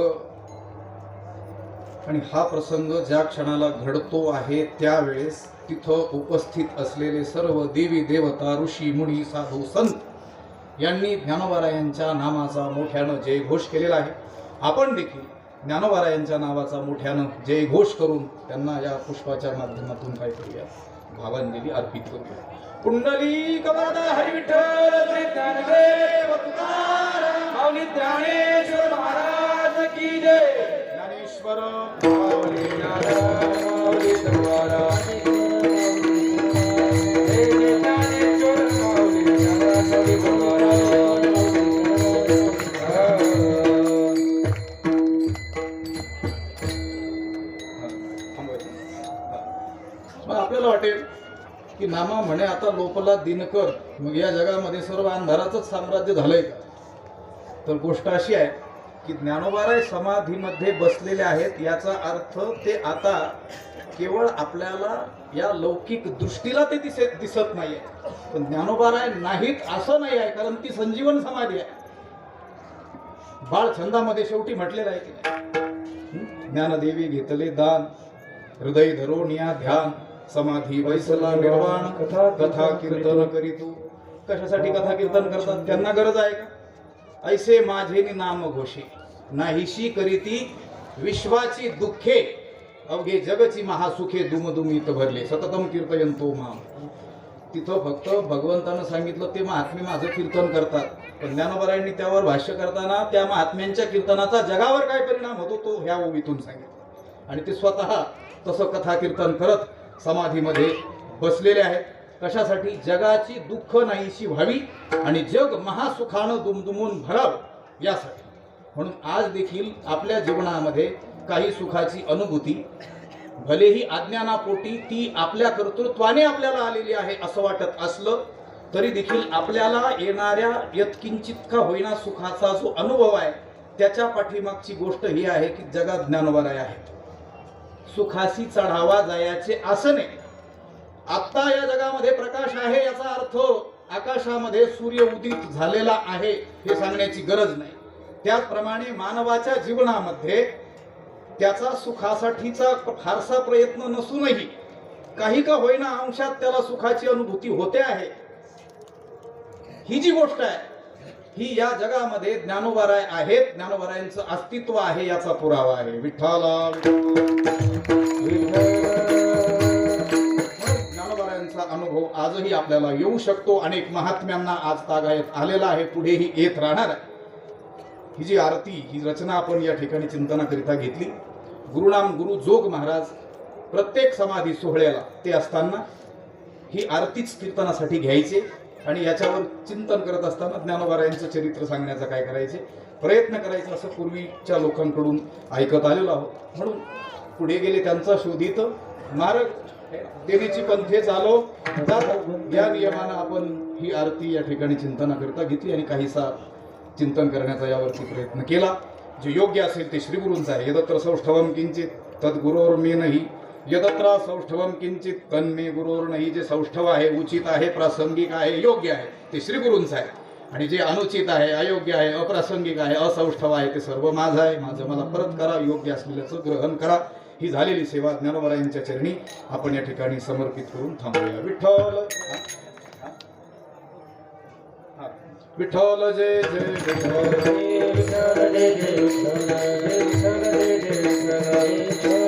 आणि हा प्रसंग ज्या क्षणाला घडतो आहे त्यावेळेस तिथं उपस्थित असलेले सर्व देवी देवता, ऋषी मुनी, साधू संत यांनी ज्ञानोबारायांच्या नामाचा मोठ्यानं जयघोष केलेला आहे. आपण देखील ज्ञानोबारायांच्या नावाचा मोठ्यानं जयघोष करून त्यांना या पुष्पाच्या माध्यमातून काय करूया, भावांजली अर्पित करूया. पुंडलिक वरदा हरी विठ्ठल श्री ज्ञानदेव तुकाराम माऊली ज्ञानेश्वर महाराज की जय. ज्ञानेश्वर माऊली ज्ञानेश्वर, माऊली तुकाराम. हे ज्ञानेश्वर, माऊली ज्ञानेश्वर, माऊली तुकाराम. मग आपल्याला वाटेल की नामा म्हणे आता लोपला दिनकर, मग या जगामध्ये सर्व अंधाराचंच साम्राज्य झालंय का? तर गोष्ट अशी आहे की ज्ञानोबाराय समाधीमध्ये बसलेले आहेत. याचा अर्थ ते आता केवळ आपल्याला या लौकिक दृष्टीला ते दिसत नाहीये. पण ज्ञानोबाराय नाहीत असं नाही आहे, कारण ती संजीवन समाधी आहे. बाळ छंदामध्ये शेवटी म्हटलेलं आहे की नाही, ज्ञानदेवी घेतले दान, हृदय धरोनिया ध्यान, समाधी वैसला निर्वाण, कथा कीर्तन करीतू. कशासाठी कथा कीर्तन करतात? त्यांना गरज आहे का? ऐसे माझेनी नाम घोषे, नाहीशी करीती विश्वाची दुःखे, अवघे जगची महासुखे दुमदुमीत भरले, सततम कीर्तयंतो माम. तिथं फक्त भगवंतानं सांगितलं ते महात्मे माझं कीर्तन करतात. पण ज्ञानोबारायांनी त्यावर भाष्य करताना त्या महात्म्यांच्या कीर्तनाचा जगावर काय परिणाम होतो तो ह्या ओवीतून सांगितलं. आणि ते स्वतः तसं कथा कीर्तन करत समाधीमध्ये बसलेले आहेत. कशासाठी? जगाची दुःख नाहीशी व्हावी आणि जग महासुखानं दुमदुमून भरावं यासाठी. म्हणून आज देखील आपल्या जीवनामध्ये काही सुखाची अनुभूती भलेही अज्ञानापोटी ती आपल्या कर्तृत्वाने आपल्याला आलेली आहे असं वाटत असलं तरी देखील आपल्याला येणाऱ्या यत्किंचित का होईना सुखाचा जो अनुभव आहे त्याच्या पाठीमागची गोष्ट ही आहे की जगात ज्ञानोबाराय आहेत. सुखासी चढावा जायाचे आसने. आता या जगामध्ये प्रकाश आहे याचा अर्थ आकाशामध्ये सूर्य उदित झालेला आहे हे सांगण्याची गरज नाही. त्याचप्रमाणे मानवाच्या जीवनामध्ये त्याचा सुखासाठीचा फारसा प्रयत्न नसूनही काही का होईना अंशात त्याला सुखाची अनुभूती होते आहे. ही जी गोष्ट आहे ही या जगामध्ये ज्ञानोबाराय आहेत, ज्ञानोबारायांचं अस्तित्व आहे याचा पुरावा आहे. विठ्ठला ज्ञानोबारायांचा अनुभव आजही आपल्याला येऊ शकतो. अनेक महात्म्यांना आज तागायत आलेला आहे, पुढेही येत राहणार आहे. ही जी आरती ही रचना आपण या ठिकाणी चिंतनाकरिता घेतली. गुरुनाम गुरु जोग महाराज प्रत्येक समाधी सोहळ्याला ते असताना ही आरतीच कीर्तनासाठी घ्यायचे आणि याच्यावर चिंतन करत असताना ज्ञानोबारायांचं चरित्र सांगण्याचा काय करायचे प्रयत्न करायचा, असं पूर्वीच्या लोकांकडून ऐकत आलेलो आहोत. म्हणून पुढे गेले त्यांचा शोधित मार्ग देण्याची पंथे चालो जात या नियमानं आपण ही आरती या ठिकाणी चिंतनाकरिता घेतली आणि काहीसा चिंतन करण्याचा यावरती प्रयत्न केला. जे योग्य असेल ते श्रीगुरूंचं आहे. यदत्र सौष्ठवम किंचित तद्गुरोर मे नाही, यदत्र सौष्ठवम किंचित तन्मे गुरोर नाही. जे सौष्ठव आहे, उचित आहे, प्रासंगिक आहे, योग्य आहे ते श्रीगुरूंचं आहे. आणि जे अनुचित आहे, अयोग्य आहे, अप्रासंगिक आहे, असौष्ठव आहे ते सर्व माझं आहे. माझं मला परत करा, योग्य असलेल्याचं ग्रहण करा. ही झालेली सेवा ज्ञानोबारायांच्या चरणी आपण या ठिकाणी समर्पित करून थांबूया. विठ्ठल विठ्ठल जय जय विठ्ठल. जय विठ्ठल जय जय विठ्ठल, जय विठ्ठल जय जय विठ्ठल.